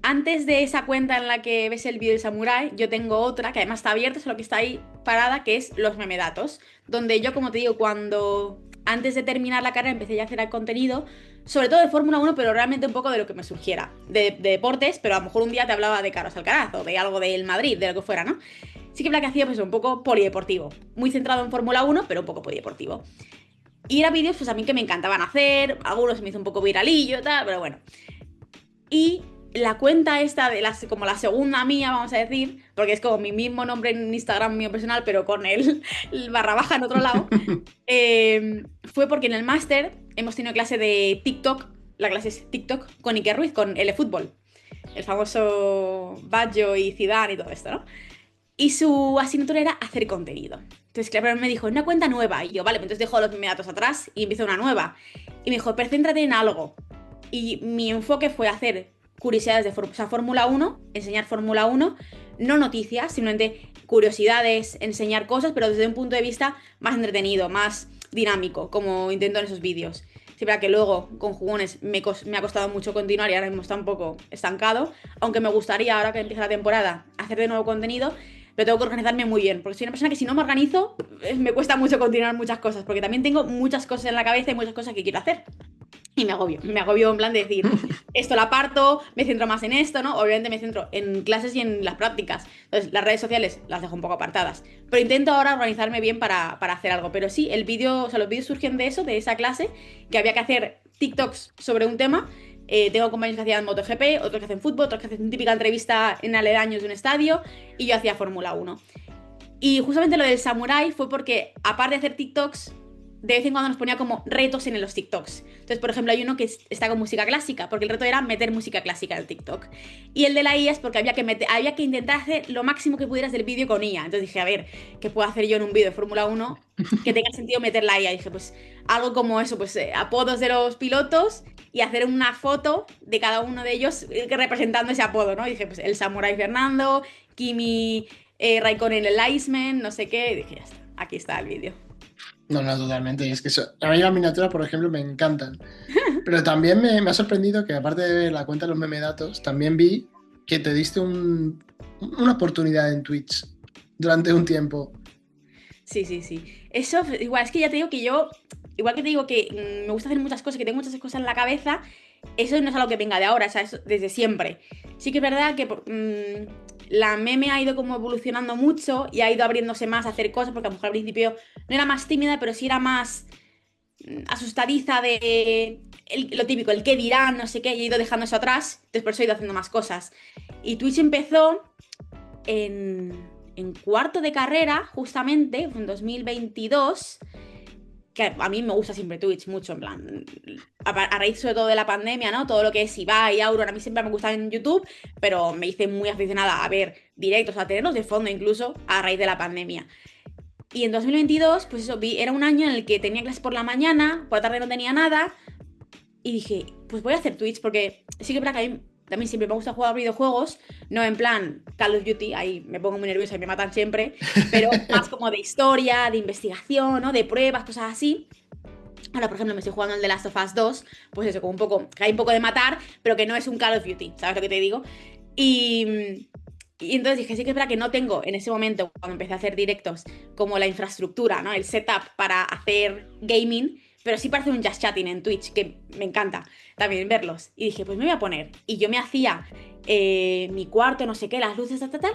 Antes de esa cuenta en la que ves el vídeo del samurái, yo tengo otra que además está abierta, solo que está ahí parada, que es los memedatos, donde yo, como te digo, cuando antes de terminar la carrera empecé ya a hacer el contenido, sobre todo de Fórmula 1, pero realmente un poco de lo que me surgiera, de deportes, pero a lo mejor un día te hablaba de Carlos Alcaraz o de algo del Madrid, de lo que fuera, ¿no? Sí que es verdad que hacía pues un poco polideportivo, muy centrado en Fórmula 1, pero un poco polideportivo. Y era vídeos pues a mí que me encantaban hacer, algunos se me hizo un poco viralillo, tal, pero bueno. Y la cuenta esta de como la segunda mía, vamos a decir, porque es como mi mismo nombre en Instagram mío personal, pero con el barra baja en otro lado, fue porque en el máster hemos tenido clase de TikTok, la clase es TikTok con Iker Ruiz, con el fútbol, el famoso Baggio y Zidane y todo esto, ¿no? Y su asignatura era hacer contenido. Entonces, claro, me dijo, una cuenta nueva. Y yo, vale, pues entonces dejo los datos atrás y empiezo una nueva. Y me dijo, pero céntrate en algo. Y mi enfoque fue hacer curiosidades de o sea, Fórmula 1, enseñar Fórmula 1, no noticias, simplemente curiosidades, enseñar cosas, pero desde un punto de vista más entretenido, más dinámico, como intento en esos vídeos. Sí, verdad que luego con jugones me ha costado mucho continuar y ahora mismo está un poco estancado, aunque me gustaría, ahora que empieza la temporada, hacer de nuevo contenido, pero tengo que organizarme muy bien, porque soy una persona que si no me organizo, me cuesta mucho continuar muchas cosas, porque también tengo muchas cosas en la cabeza y muchas cosas que quiero hacer. Y me agobio en plan de decir, esto la parto, me centro más en esto, ¿no? Obviamente me centro en clases y en las prácticas. Entonces, las redes sociales las dejo un poco apartadas. Pero intento ahora organizarme bien para hacer algo. Pero sí, el vídeo, o sea, los vídeos surgen de eso, de esa clase, que había que hacer TikToks sobre un tema. Tengo compañeros que hacían MotoGP, otros que hacen fútbol, otros que hacen una típica entrevista en aledaños de un estadio, y yo hacía Fórmula 1. Y justamente lo del Samurai fue porque, aparte de hacer TikToks, de vez en cuando nos ponía como retos en los TikToks. Entonces, por ejemplo, hay uno que está con música clásica, porque el reto era meter música clásica en el TikTok. Y el de la IA es porque había que intentar hacer lo máximo que pudieras del vídeo con IA. Entonces dije, a ver, ¿qué puedo hacer yo en un vídeo de Fórmula 1 que tenga sentido meter la IA? Dije, pues algo como eso, pues apodos de los pilotos y hacer una foto de cada uno de ellos representando ese apodo, ¿no? Y dije, pues el Samurai Fernando, Kimi Raikkonen el Iceman, no sé qué. Y dije, ya está, aquí está el vídeo. No, no, totalmente. Y es que a mí las miniaturas, por ejemplo, me encantan. Pero también me ha sorprendido que, aparte de la cuenta de los meme datos, también vi que te diste una oportunidad en Twitch durante un tiempo. Sí, sí, sí. Eso, igual, es que ya te digo que yo, igual que te digo que me gusta hacer muchas cosas, que tengo muchas cosas en la cabeza, eso no es algo que venga de ahora, o sea, es desde siempre. Sí que es verdad que la meme ha ido como evolucionando mucho y ha ido abriéndose más a hacer cosas, porque a lo mejor al principio no era más tímida, pero sí era más asustadiza de lo típico, el qué dirán, no sé qué, y he ido dejando eso atrás, entonces por eso he ido haciendo más cosas. Y Twitch empezó en cuarto de carrera, justamente, en 2022, que a mí me gusta siempre Twitch mucho, en plan, a raíz sobre todo de la pandemia, ¿no? Todo lo que es Ibai, Auron, a mí siempre me gusta en YouTube, pero me hice muy aficionada a ver directos, a tenerlos de fondo incluso, a raíz de la pandemia. Y en 2022, pues eso, era un año en el que tenía clases por la mañana, por la tarde no tenía nada, y dije, pues voy a hacer Twitch, porque sí que es verdad que a mí también siempre me gusta jugar videojuegos, no en plan Call of Duty, ahí me pongo muy nerviosa y me matan siempre, pero más como de historia, de investigación, ¿no? De pruebas, cosas así. Ahora, por ejemplo, me estoy jugando el The Last of Us 2, pues eso, como un poco, que hay un poco de matar, pero que no es un Call of Duty, ¿sabes lo que te digo? Y entonces dije, sí que es verdad que no tengo en ese momento, cuando empecé a hacer directos, como la infraestructura, ¿no? El setup para hacer gaming, pero sí para hacer un just chatting en Twitch, que me encanta también verlos. Y dije, pues me voy a poner. Y yo me hacía mi cuarto, no sé qué, las luces, tal, tal, tal,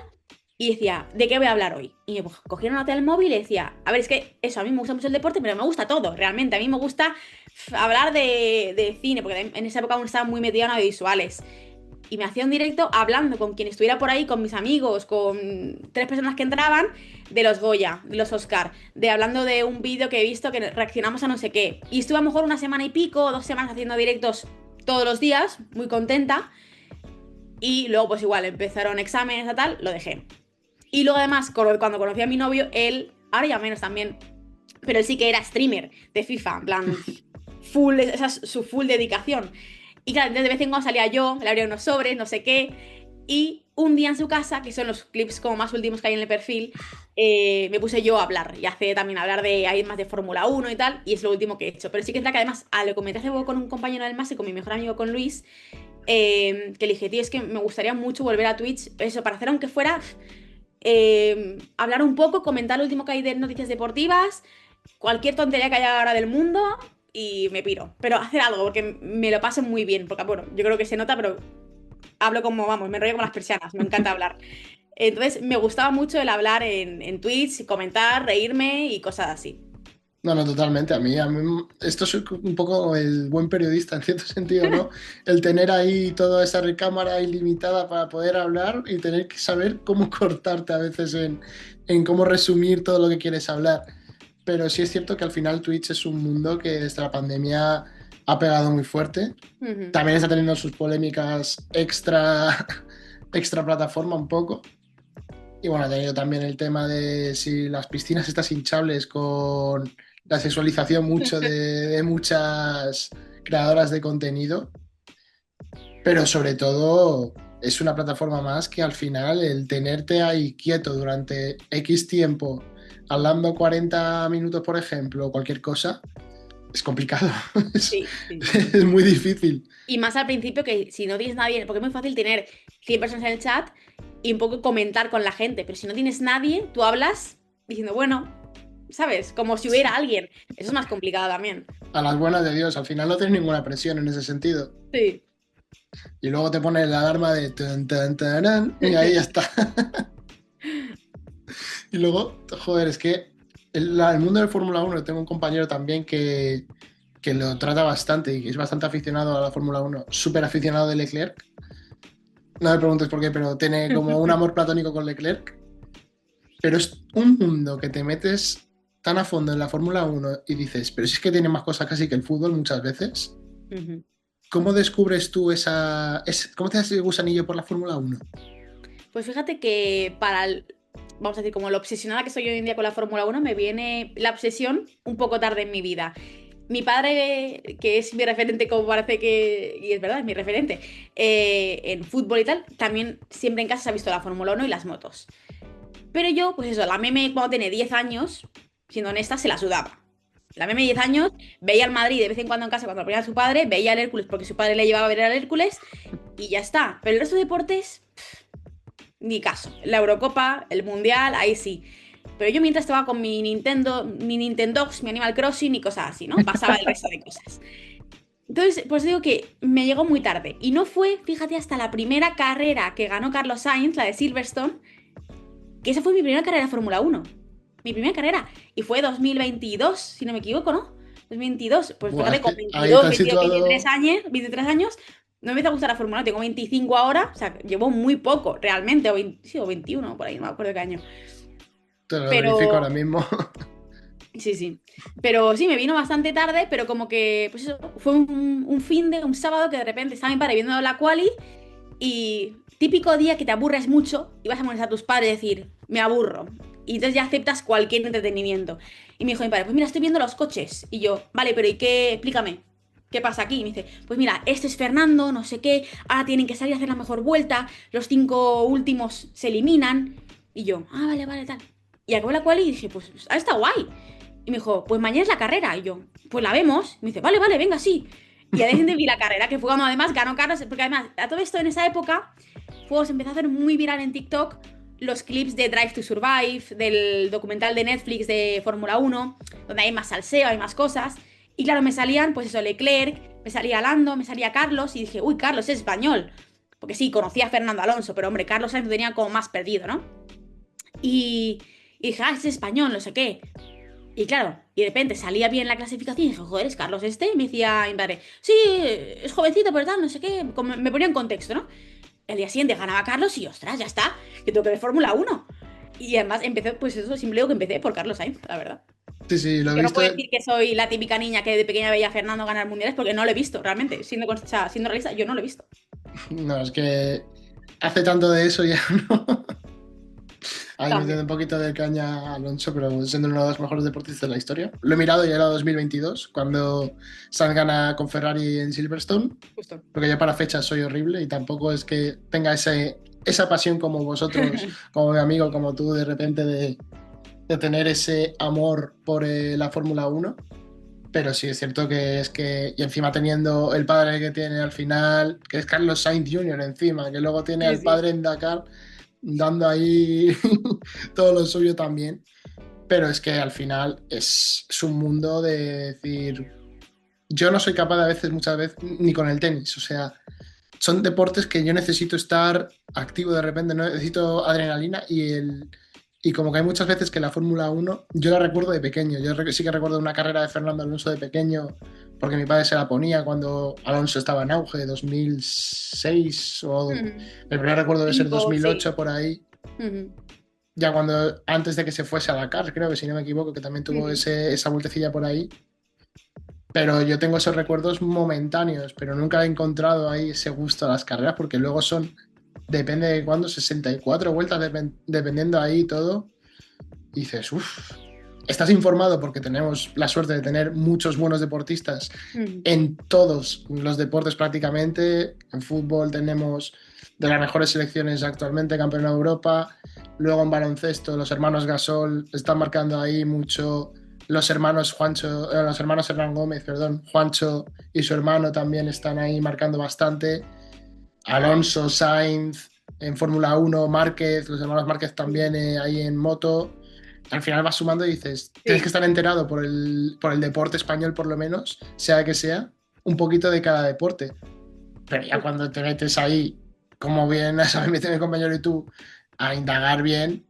y decía, ¿de qué voy a hablar hoy? Y me cogía una nota del móvil y decía, a ver, es que eso, a mí me gusta mucho el deporte, pero me gusta todo, realmente. A mí me gusta hablar de cine, porque en esa época aún estaba muy metida en audiovisuales. Y me hacía un directo hablando con quien estuviera por ahí, con mis amigos, con tres personas que entraban, de los Goya, de los Oscar, de hablando de un vídeo que he visto que reaccionamos a no sé qué. Y estuve a lo mejor una semana y pico, 2 semanas haciendo directos todos los días, muy contenta. Y luego, pues igual, empezaron exámenes y tal, lo dejé. Y luego además, cuando conocí a mi novio, él, ahora ya menos también, pero él sí que era streamer de FIFA, en plan, full, esa es su full dedicación. Y claro, de vez en cuando salía yo, le abría unos sobres, no sé qué. Y un día en su casa, que son los clips como más últimos que hay en el perfil, me puse yo a hablar. Y hace también hablar de hay más de Fórmula 1 y tal. Y es lo último que he hecho. Pero sí que es verdad que además, lo comenté hace poco con un compañero del máster, con mi mejor amigo, con Luis, que le dije, tío, es que me gustaría mucho volver a Twitch, eso, para hacer aunque fuera hablar un poco, comentar lo último que hay de noticias deportivas, cualquier tontería que haya ahora del mundo y me piro. Pero hacer algo, porque me lo paso muy bien, porque bueno, yo creo que se nota, pero hablo como, vamos, me enrollo como las persianas, me encanta hablar. Entonces me gustaba mucho el hablar en Twitch, comentar, reírme y cosas así. No, no, totalmente. A mí esto es un poco el buen periodista en cierto sentido, ¿no? El tener ahí toda esa recámara ilimitada para poder hablar y tener que saber cómo cortarte a veces en cómo resumir todo lo que quieres hablar. Pero sí es cierto que al final Twitch es un mundo que desde la pandemia ha pegado muy fuerte. Ujú. También está teniendo sus polémicas extra, extra plataforma un poco. Y bueno, ha tenido también el tema de si las piscinas estas hinchables con la sexualización mucho de muchas creadoras de contenido, pero sobre todo es una plataforma más que al final el tenerte ahí quieto durante X tiempo, hablando 40 minutos, por ejemplo, o cualquier cosa, es complicado, es, Sí, sí, sí, sí. es muy difícil. Y más al principio que si no tienes nadie, porque es muy fácil tener 100 personas en el chat y un poco comentar con la gente, pero si no tienes nadie, tú hablas diciendo, bueno, ¿sabes? Como si hubiera alguien. Eso es más complicado también. A las buenas de Dios, al final no tienes ninguna presión en ese sentido. Sí. Y luego te pones la alarma de tan, tan, tarán, y ahí ya está. Y luego, joder, es que el mundo del Fórmula 1, tengo un compañero también que lo trata bastante y que es bastante aficionado a la Fórmula 1, súper aficionado de Leclerc. No me preguntes por qué, pero tiene como un amor platónico con Leclerc. Pero es un mundo que te metes tan a fondo en la Fórmula Uno y dices, pero si es que tiene más cosas casi que el fútbol muchas veces, Ujú. ¿cómo descubres tú cómo te das el gusanillo por la Fórmula Uno? Pues fíjate que vamos a decir, como lo obsesionada que soy hoy en día con la Fórmula 1, me viene la obsesión un poco tarde en mi vida. Mi padre, que es mi referente, como parece que, y es verdad, es mi referente, en fútbol y tal, también siempre en casa se ha visto la Fórmula 1 y las motos. Pero yo, pues eso, la meme cuando tenía 10 años, siendo honesta, se la sudaba. La meme de 10 años, veía al Madrid de vez en cuando en casa cuando lo ponía su padre, veía al Hércules porque su padre le llevaba a ver al Hércules y ya está. Pero el resto de deportes, ni caso. La Eurocopa, el Mundial, ahí sí. Pero yo mientras estaba con mi Nintendox, mi Animal Crossing y cosas así, ¿no? Pasaba el resto de cosas. Entonces, pues digo que me llegó muy tarde. Y no fue, fíjate, hasta la primera carrera que ganó Carlos Sainz, la de Silverstone, que esa fue mi primera carrera de Fórmula 1. Mi primera carrera. Y fue 2022, si no me equivoco, ¿no? 2022. Pues Buah, es fíjate, con que ahí te 22, has 22, 23 situado, años, 23 años, no me empieza a gustar la Fórmula 1. Tengo 25 ahora, o sea, llevo muy poco, realmente. O 20, sí, o 21, por ahí, no me acuerdo qué año. te lo verifico ahora Pero, mismo. sí, sí. Pero sí, me vino bastante tarde, pero como que, pues eso, fue un sábado que de repente estaba mi padre viendo la quali y típico día que te aburres mucho y vas a molestar a tus padres y decir, me aburro. Y entonces ya aceptas cualquier entretenimiento. Y me dijo mi padre, pues mira, estoy viendo los coches. Y yo, vale, pero ¿y qué? Explícame. ¿Qué pasa aquí? Y me dice, pues mira, este es Fernando, no sé qué, ahora tienen que salir a hacer la mejor vuelta, los 5 últimos se eliminan. Y yo, ah, vale, vale, tal. Y acabé la quali y dije, pues está guay. Y me dijo, pues mañana es la carrera. Y yo, pues la vemos. Y me dice, vale, vale, venga, sí. Y al día siguiente vi la carrera, que fue cuando además ganó Carlos, porque además a todo esto en esa época se empezó a hacer muy viral en TikTok los clips de Drive to Survive, del documental de Netflix de Fórmula 1, donde hay más salseo, hay más cosas. Y claro, me salían, pues eso, Leclerc, me salía Lando, me salía Carlos, y dije, uy, Carlos es español. Porque sí, conocía a Fernando Alonso, pero hombre, Carlos Sainz lo tenía como más perdido, ¿no? Y, y dije, ah, es español, no sé qué. Y claro, y de repente salía bien la clasificación y dije, joder, ¿es Carlos este? Y me decía mi padre, sí, es jovencito, pero tal, no sé qué. Me ponía en contexto, ¿no? El día siguiente ganaba Carlos y ostras, ya está, que tengo que ver Fórmula 1. Y además empecé, pues eso, simple digo que empecé por Carlos Sainz, la verdad. Sí, sí, lo Y he que no visto. puedo decir que soy la típica niña que de pequeña veía a Fernando ganar mundiales porque no lo he visto, realmente. O sea, siendo realista, yo no lo he visto. No, es que hace tanto de eso ya, ¿no? Ahí También, metiendo un poquito de caña a Alonso, pero siendo uno de los mejores deportistas de la historia. Lo he mirado y era 2022, cuando Sainz gana con Ferrari en Silverstone, justo. porque yo para fechas soy horrible y tampoco es que tenga esa pasión como vosotros, como mi amigo, como tú, de repente de tener ese amor por la Fórmula Uno. Pero sí es cierto que es que, y encima teniendo el padre que tiene al final, que es Carlos Sainz Jr. encima, que luego tiene Sí, al sí. padre en Dakar dando ahí todo lo suyo también. Pero es que al final es un mundo de decir, yo no soy capaz de a veces, muchas veces, ni con el tenis. O sea, son deportes que yo necesito estar activo de repente, no necesito adrenalina y como que hay muchas veces que la Fórmula Uno yo la recuerdo de pequeño, sí que recuerdo una carrera de Fernando Alonso de pequeño porque mi padre se la ponía cuando Alonso estaba en auge, 2006 o Ujú. el primer recuerdo debe ser 5, sí. 2008 por ahí, Ujú. ya cuando antes de que se fuese a Dakar, creo que si no me equivoco, que también tuvo Ujú. esa vueltecilla por ahí. Pero yo tengo esos recuerdos momentáneos, pero nunca he encontrado ahí ese gusto a las carreras, porque luego son, depende de cuándo, 64 vueltas, dependiendo ahí todo. Y dices, uff, estás informado porque tenemos la suerte de tener muchos buenos deportistas Ujú. en todos los deportes prácticamente. En fútbol tenemos de las mejores selecciones actualmente, campeón de Europa. Luego en baloncesto, los hermanos Gasol están marcando ahí mucho. Los hermanos Hernán Gómez, perdón, Juancho y su hermano también están ahí marcando bastante. Alonso, Sainz, en Fórmula Uno, Márquez, los hermanos Márquez también ahí en moto. Al final vas sumando y dices, tienes que Sí. estar enterado por el deporte español por lo menos, sea que sea, un poquito de cada deporte. Pero ya cuando te metes ahí, como bien a saber mi compañero y tú, a indagar bien,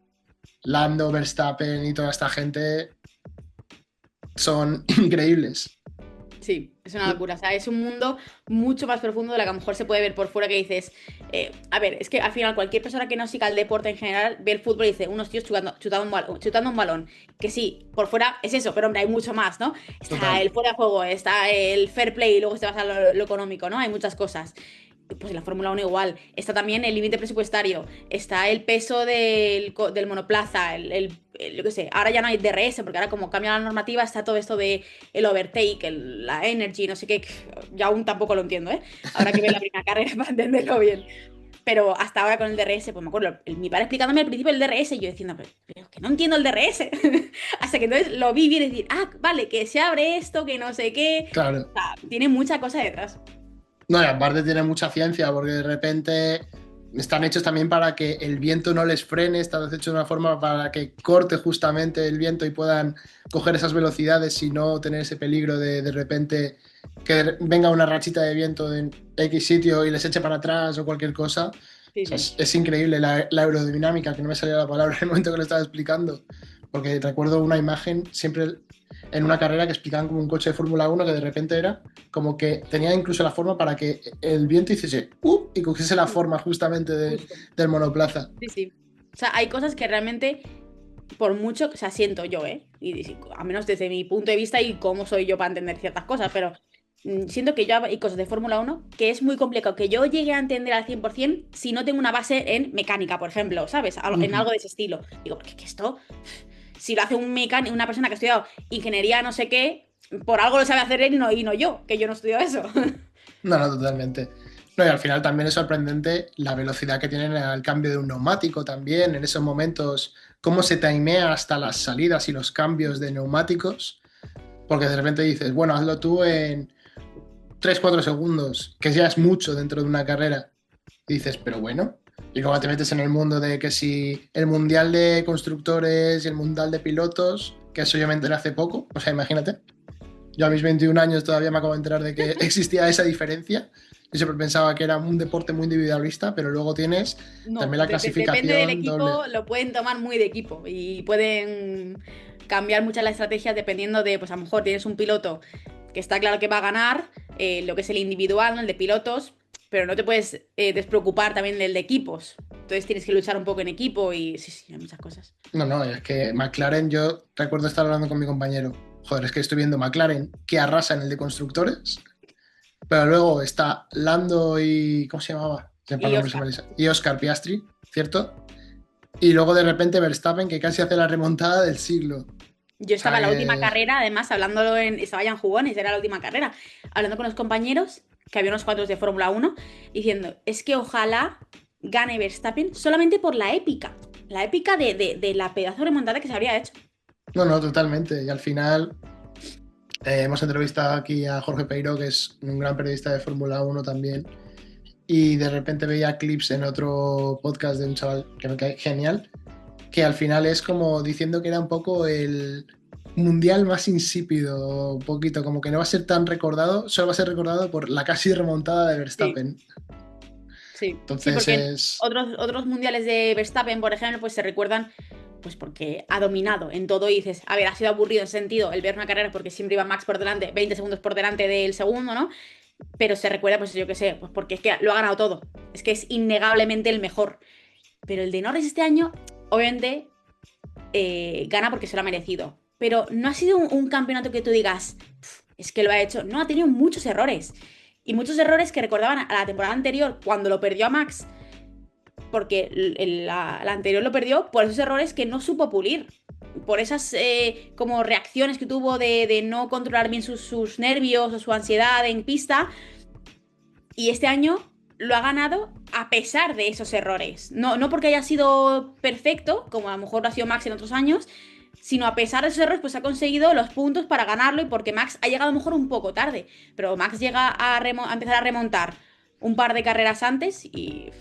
Lando, Verstappen y toda esta gente son increíbles. Sí. Es una locura, o sea, es un mundo mucho más profundo de lo que a lo mejor se puede ver por fuera que dices, a ver, es que al final cualquier persona que no siga el deporte en general ve el fútbol y dice, unos tíos chutando un balón, que sí, por fuera es eso, pero hombre, hay mucho más, ¿no? Está Total. el fuera de juego, está el fair play y luego te vas a lo económico, ¿no? Hay muchas cosas. Pues en la Fórmula 1 igual, está también el límite presupuestario, está el peso del monoplaza, yo qué sé, ahora ya no hay DRS, porque ahora como cambia la normativa está todo esto de el overtake, la energy, no sé qué, yo aún tampoco lo entiendo, ¿eh? Habrá que ver la primera carrera para entenderlo bien. Pero hasta ahora con el DRS, pues me acuerdo, mi padre explicándome al principio el DRS y yo diciendo, pero que no entiendo el DRS. Hasta que entonces lo vi bien y decir, ah, vale, que se abre esto, que no sé qué. O Claro. sea, tiene mucha cosa detrás. No, y aparte tiene mucha ciencia, porque de repente están hechos también para que el viento no les frene, están hechos de una forma para que corte justamente el viento y puedan coger esas velocidades y no tener ese peligro de repente que venga una rachita de viento en X sitio y les eche para atrás o cualquier cosa. O Sí, sea, sí. es increíble la aerodinámica, que no me salía la palabra en el momento que lo estaba explicando, porque recuerdo una imagen siempre en una carrera que explicaban como un coche de Fórmula 1 que de repente era como que tenía incluso la forma para que el viento hiciese y cogiese la forma justamente Justo. del monoplaza. Sí, sí. O sea, hay cosas que realmente, por mucho, o sea, siento yo, ¿eh? A menos desde mi punto de vista y cómo soy yo para entender ciertas cosas, pero siento que yo hay cosas de Fórmula 1 que es muy complicado que yo llegue a entender al 100% si no tengo una base en mecánica, por ejemplo, ¿sabes? En Ujú. algo de ese estilo. Digo, porque que esto, si lo hace un mecánico, una persona que ha estudiado ingeniería no sé qué, por algo lo sabe hacer él y no yo, que yo no estudio eso. No, no, totalmente. No, y al final también es sorprendente la velocidad que tienen al cambio de un neumático también, en esos momentos, cómo se timea hasta las salidas y los cambios de neumáticos, porque de repente dices, bueno, hazlo tú en 3 4 segundos, que ya es mucho dentro de una carrera. Y dices, pero bueno. Y luego te Sí, metes en el mundo de que si el mundial de constructores y el mundial de pilotos, que eso yo me enteré hace poco, o sea, imagínate. Yo a mis 21 años todavía me acabo de enterar de que existía esa diferencia. Yo siempre pensaba que era un deporte muy individualista, pero luego tienes no, también la depende del clasificación doble. equipo, lo pueden tomar muy de equipo y pueden cambiar muchas las estrategias dependiendo de, pues a lo mejor tienes un piloto que está claro que va a ganar, lo que es el individual, ¿no? El de pilotos, pero no te puedes despreocupar también del de equipos. Entonces tienes que luchar un poco en equipo y sí, sí, hay muchas cosas. No, no, es que McLaren, yo recuerdo estar hablando con mi compañero. Joder, es que estoy viendo McLaren que arrasa en el de constructores. Pero luego está Lando y. ¿Cómo se llamaba? Sepa el Y nombre, Oscar, y Oscar Piastri, ¿cierto? Y luego de repente Verstappen, que casi hace la remontada del siglo. yo O sea estaba en la última que. carrera, además, estaba ya en jugones, era la última carrera, hablando con los compañeros, que había unos cuantos de Fórmula 1, diciendo, es que ojalá gane Verstappen solamente por la épica de la pedazo de remontada que se habría hecho. No, no, totalmente. Y al final hemos entrevistado aquí a Jorge Peiro, que es un gran periodista de Fórmula 1 también. Y de repente veía clips en otro podcast de un chaval que me cae genial, que al final es como diciendo que era un poco el mundial más insípido, un poquito, como que no va a ser tan recordado, solo va a ser recordado por la casi remontada de Sí, Verstappen. sí. Sí, Entonces porque en es. otros mundiales de Verstappen, por ejemplo, pues se recuerdan, pues porque ha dominado en todo y dices, a ver, ha sido aburrido en ese sentido el ver una carrera porque siempre iba Max por delante, 20 segundos por delante del segundo, ¿no? Pero se recuerda, pues yo qué sé, pues porque es que lo ha ganado todo. Es que es innegablemente el mejor. Pero el de Norris este año, obviamente, gana porque se lo ha merecido. Pero no ha sido un campeonato que tú digas, es que lo ha hecho. No, ha tenido muchos errores. Y muchos errores que recordaban a la temporada anterior, cuando lo perdió a Max, porque la anterior lo perdió por esos errores que no supo pulir. Por esas como reacciones que tuvo de no controlar bien sus nervios o su ansiedad en pista. Y este año lo ha ganado a pesar de esos errores. No, no porque haya sido perfecto, como a lo mejor lo ha sido Max en otros años, sino a pesar de esos errores, pues ha conseguido los puntos para ganarlo y porque Max ha llegado a lo mejor un poco tarde. Pero Max llega a empezar a remontar un par de carreras antes y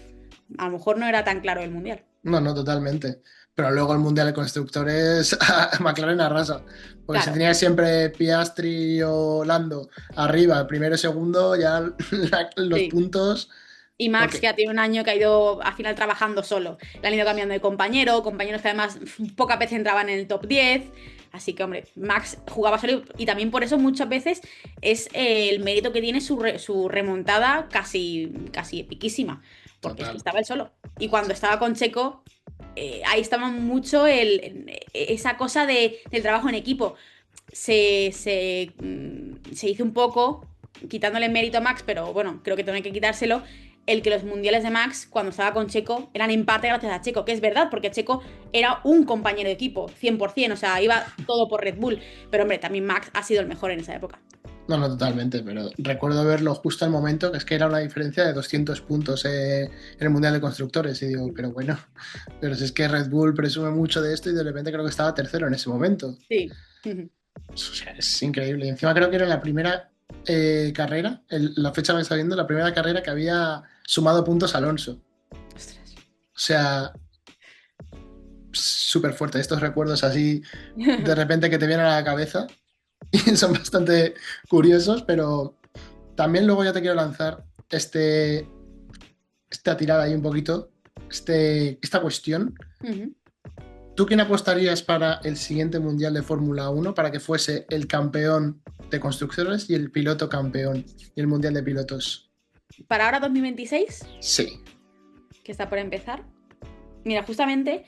a lo mejor no era tan claro el mundial. No, no, totalmente. Pero luego el Mundial de Constructores, McLaren arrasa. Porque si Claro, tenía siempre Piastri o Lando arriba, primero y segundo, ya los sí. puntos Y Max, Porque que ha tenido un año que ha ido al final trabajando solo. Le han ido cambiando de compañero, compañeros que además pocas veces entraban en el top 10. Así que, hombre, Max jugaba solo y también por eso muchas veces es el mérito que tiene su remontada casi epiquísima. Porque es que total. estaba él solo. Y cuando estaba con Checo, ahí estaba mucho esa cosa del trabajo en equipo. Se hizo un poco, quitándole mérito a Max, pero bueno, creo que también hay que quitárselo, el que los mundiales de Max, cuando estaba con Checo, eran en parte gracias a Checo, que es verdad, porque Checo era un compañero de equipo, 100%, o sea, iba todo por Red Bull, pero hombre, también Max ha sido el mejor en esa época. No, no, totalmente, pero recuerdo verlo justo al momento, que es que era una diferencia de 200 puntos en el Mundial de Constructores, y digo, pero bueno, pero si es que Red Bull presume mucho de esto y de repente creo que estaba tercero en ese momento. Sí. O sea, es increíble. Y encima creo que era la primera carrera, la fecha me está viendo, la primera carrera que había sumado puntos Alonso. Ostras. O sea, súper fuerte. Estos recuerdos así de repente que te vienen a la cabeza y son bastante curiosos, pero también luego ya te quiero lanzar esta tirada ahí un poquito, esta cuestión. Ujú. ¿Tú quién apostarías para el siguiente Mundial de Fórmula Uno para que fuese el campeón de constructores y el piloto campeón y el Mundial de Pilotos? Para ahora 2026, Sí. que está por empezar. Mira, justamente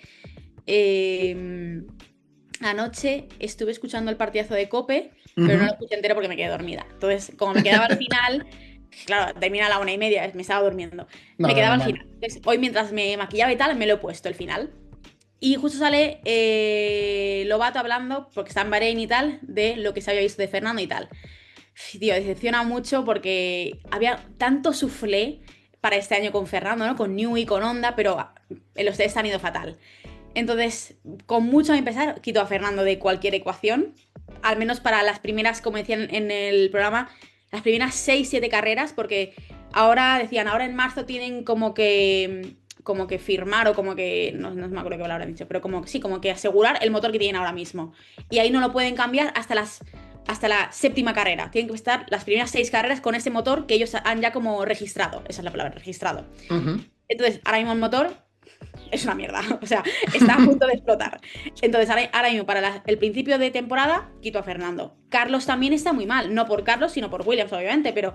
anoche estuve escuchando el partidazo de Cope, pero no lo Ujú. escuché entero porque me quedé dormida. Entonces, como me quedaba al final, claro, termina a la 1:30, me estaba durmiendo. No, Me no, quedaba al normal. final. Entonces, hoy mientras me maquillaba y tal, me lo he puesto el final. Y justo sale Lobato hablando, porque está en Bahrein y tal, de lo que se había visto de Fernando y tal. Tío, decepciona mucho porque había tanto soufflé para este año con Fernando, ¿no? Con New y con Honda, pero los tres han ido fatal. Entonces, con mucho a mi pesar, quito a Fernando de cualquier ecuación, al menos para las primeras, como decían en el programa, las primeras 6 7 carreras, porque ahora decían, ahora en marzo tienen como que firmar o como que, no me acuerdo qué palabra han dicho, pero como sí, como que asegurar el motor que tienen ahora mismo. Y ahí no lo pueden cambiar hasta la séptima carrera. Tienen que estar las primeras 6 carreras con ese motor que ellos han ya como registrado. Esa es la palabra, registrado. Ujú. Entonces, ahora mismo el motor es una mierda. O sea, está a punto de explotar. Entonces, ahora mismo, para el principio de temporada, quito a Fernando. Carlos también está muy mal. No por Carlos, sino por Williams, obviamente. Pero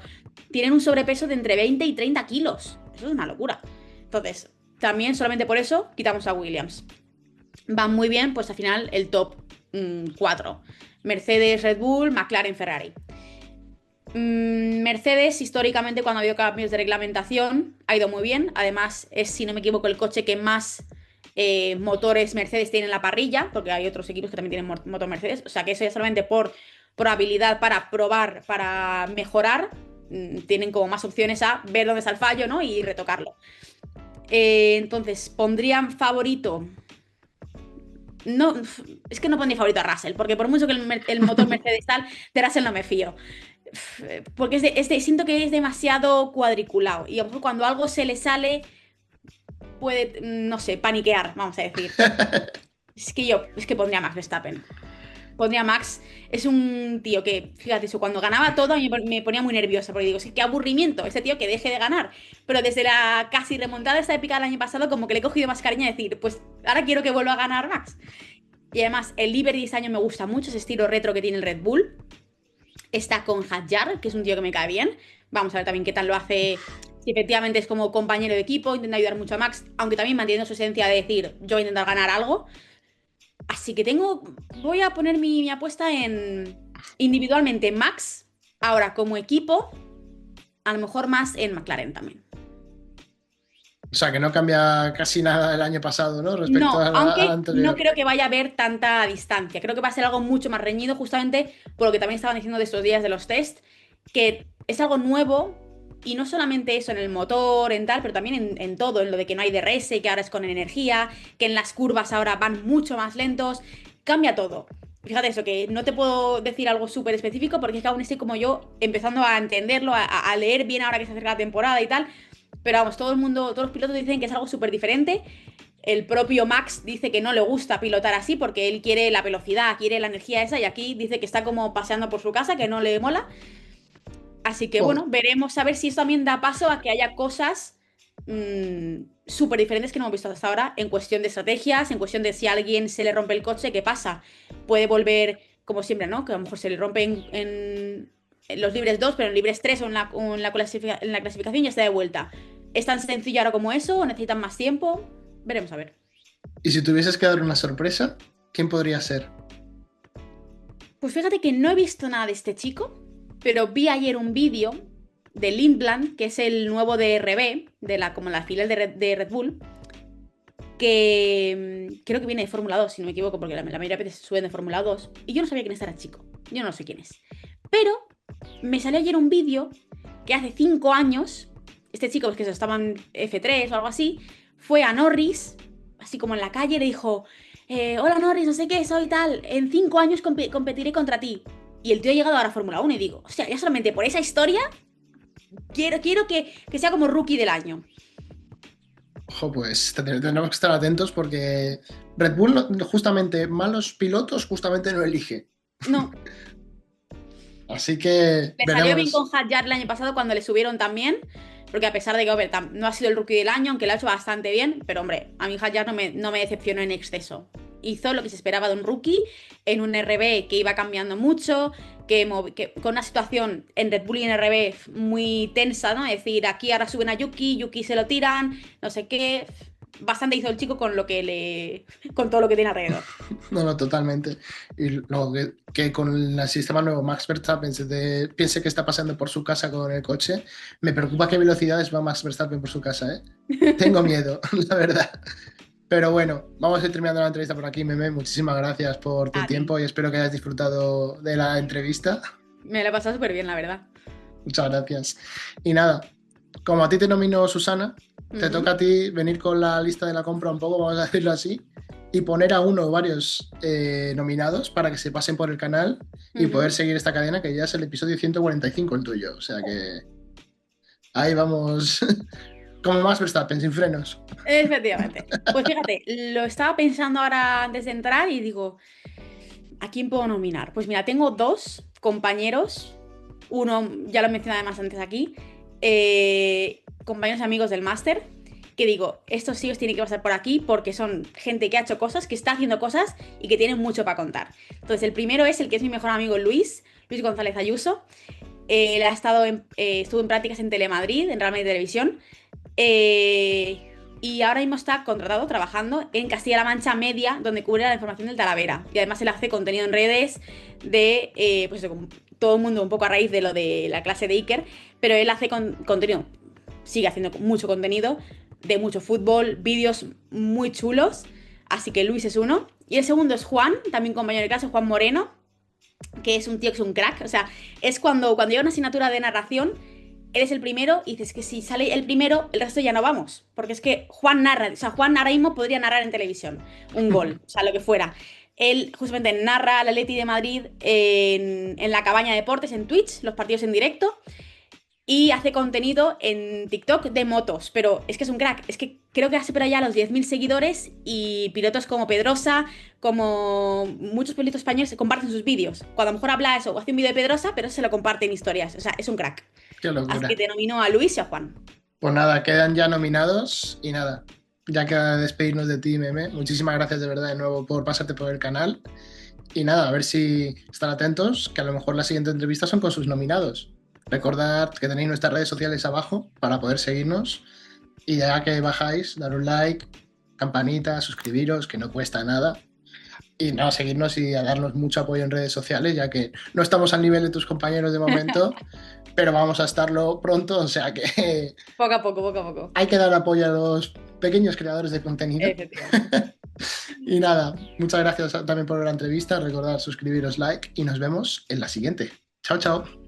tienen un sobrepeso de entre 20 y 30 kilos. Eso es una locura. Entonces, también solamente por eso quitamos a Williams. Van muy bien, pues al final el top 4. Mercedes, Red Bull, McLaren, Ferrari. Mercedes, históricamente, cuando ha habido cambios de reglamentación, ha ido muy bien. Además, es, si no me equivoco, el coche que más motores Mercedes tiene en la parrilla, porque hay otros equipos que también tienen motor Mercedes. O sea, que eso ya solamente por habilidad para probar, para mejorar, tienen como más opciones a ver dónde está el fallo, ¿no? Y retocarlo. Entonces, pondrían favorito. No, es que no pondría favorito a Russell, porque por mucho que el motor Mercedes tal, de Russell no me fío. Porque siento que es demasiado cuadriculado. Y a lo mejor cuando algo se le sale, puede, no sé, paniquear, vamos a decir. Es que pondría a Max Verstappen. Pondría a Max, es un tío que, fíjate eso, cuando ganaba todo a mí me ponía muy nerviosa, porque digo, es que qué aburrimiento, este tío que deje de ganar. Pero desde la casi remontada esta épica del año pasado, como que le he cogido más cariño a decir, pues ahora quiero que vuelva a ganar Max. Y además, el Liberty este año me gusta mucho, ese estilo retro que tiene el Red Bull. Está con Hadjar, que es un tío que me cae bien. Vamos a ver también qué tal lo hace. Si efectivamente es como compañero de equipo, intenta ayudar mucho a Max, aunque también mantiene su esencia de decir, yo voy a intentar ganar algo. Así que voy a poner mi apuesta en individualmente Max, ahora como equipo, a lo mejor más en McLaren también. O sea, que no cambia casi nada el año pasado, ¿no? Respecto No, a la aunque no anterior. creo que vaya a haber tanta distancia. Creo que va a ser algo mucho más reñido, justamente por lo que también estaban diciendo de estos días de los test, que es algo nuevo y no solamente eso en el motor, en tal, pero también en todo, en lo de que no hay DRS, que ahora es con energía, que en las curvas ahora van mucho más lentos. Cambia todo. Fíjate eso, que no te puedo decir algo súper específico porque es que aún estoy como yo empezando a entenderlo, a leer bien ahora que se acerca la temporada y tal. Pero vamos, todo el mundo, todos los pilotos dicen que es algo súper diferente. El propio Max dice que no le gusta pilotar así porque él quiere la velocidad, quiere la energía esa y aquí dice que está como paseando por su casa, que no le mola. Así que Joder. bueno, veremos a ver si esto también da paso a que haya cosas. súper diferentes que no hemos visto hasta ahora en cuestión de estrategias, en cuestión de si a alguien se le rompe el coche, ¿qué pasa? Puede volver, como siempre, ¿no? Que a lo mejor se le rompe en los libres 2 pero en libres 3 o en la clasificación ya está de vuelta. ¿Es tan sencillo ahora como eso o necesitan más tiempo? Veremos a ver. Y si tuvieses que dar una sorpresa, ¿quién podría ser? Pues fíjate que no he visto nada de este chico, pero vi ayer un vídeo de Lindblad, que es el nuevo de RB, como la filial de Red Bull, que creo que viene de Fórmula 2, si no me equivoco, porque la mayoría de veces suben de Fórmula 2, y yo no sabía quién era el chico, yo no sé quién es. Pero me salió ayer un vídeo que hace 5 años, este chico, pues que estaba en F3 o algo así, fue a Norris, así como en la calle, le dijo, hola Norris, no sé qué, soy tal, en 5 años competiré contra ti. Y el tío ha llegado ahora a Fórmula 1 y digo, o sea, ya solamente por esa historia, quiero que sea como rookie del año. Ojo, pues tendremos que estar atentos porque Red Bull, justamente, malos pilotos, justamente no elige. No, Así que le salió bien veremos. con Hadjar el año pasado cuando le subieron también, porque a pesar de que hombre, no ha sido el rookie del año, aunque lo ha hecho bastante bien, pero hombre, a mí Hadjar no me decepcionó en exceso. Hizo lo que se esperaba de un rookie en un RB que iba cambiando mucho, con una situación en Red Bull y en RB muy tensa, ¿no? Es decir, aquí ahora suben a Yuki se lo tiran, no sé qué. Bastante hizo el chico con todo lo que tiene alrededor. No, no, totalmente. Y luego que con el sistema nuevo Max Verstappen piense que está pasando por su casa con el coche, me preocupa qué velocidades va Max Verstappen por su casa, ¿eh? Tengo miedo, la verdad. Pero bueno, vamos a ir terminando la entrevista por aquí, Meme. Muchísimas gracias por tu A ti. tiempo y espero que hayas disfrutado de la entrevista. Me lo he pasado súper bien, la verdad. Muchas gracias. Y nada, como a ti te nominó Susana, te Ujú, toca a ti venir con la lista de la compra un poco, vamos a decirlo así, y poner a uno o varios nominados para que se pasen por el canal y poder ujú. seguir esta cadena, que ya es el episodio 145 el tuyo. O sea que ahí vamos, como más Verstappen, sin frenos. Efectivamente. Pues fíjate, lo estaba pensando ahora antes de entrar y digo, ¿a quién puedo nominar? Pues mira, tengo dos compañeros, uno ya lo he mencionado además antes aquí, compañeros y amigos del máster, que digo, estos sí os tienen que pasar por aquí porque son gente que ha hecho cosas, que está haciendo cosas y que tienen mucho para contar. Entonces, el primero es el que es mi mejor amigo Luis González Ayuso. Él estuvo en prácticas en Telemadrid, en Real Madrid Televisión. Y ahora mismo está contratado trabajando en Castilla-La Mancha Media, donde cubre la información del Talavera. Y además él hace contenido en redes de, pues eso, como todo el mundo un poco a raíz de lo de la clase de Iker, pero él hace contenido, sigue haciendo mucho contenido de mucho fútbol, vídeos muy chulos. Así que Luis es uno. Y el segundo es Juan, también compañero de clase, Juan Moreno, que es un tío que es un crack. O sea, es cuando llega una asignatura de narración, eres el primero y dices que si sale el primero, el resto ya no vamos. Porque es que Juan narra, o sea, Juan ahora mismo podría narrar en televisión un gol, o sea, lo que fuera. Él justamente narra al Atleti de Madrid en la Cabaña Deportes, en Twitch, los partidos en directo. Y hace contenido en TikTok de motos, pero es que es un crack. Es que creo que ha superado ya los 10.000 seguidores y pilotos como Pedrosa, como muchos pilotos españoles comparten sus vídeos. Cuando a lo mejor habla eso o hace un vídeo de Pedrosa, pero se lo comparte en historias. O sea, es un crack. Qué Así que locura. te nomino a Luis y a Juan. Pues nada, quedan ya nominados y nada, ya queda despedirnos de ti, Meme. Muchísimas gracias de verdad de nuevo por pasarte por el canal. Y nada, a ver si están atentos, que a lo mejor la siguiente entrevista son con sus nominados. Recordad que tenéis nuestras redes sociales abajo para poder seguirnos. Y ya que bajáis, dar un like, campanita, suscribiros, que no cuesta nada. Y nada, seguirnos y a darnos mucho apoyo en redes sociales, ya que no estamos al nivel de tus compañeros de momento, pero vamos a estarlo pronto, o sea que Poco a poco, poco a poco. hay que dar apoyo a los pequeños creadores de contenido. Efectivamente. Y nada, muchas gracias también por la entrevista. Recordad suscribiros, like y nos vemos en la siguiente. Chao, chao.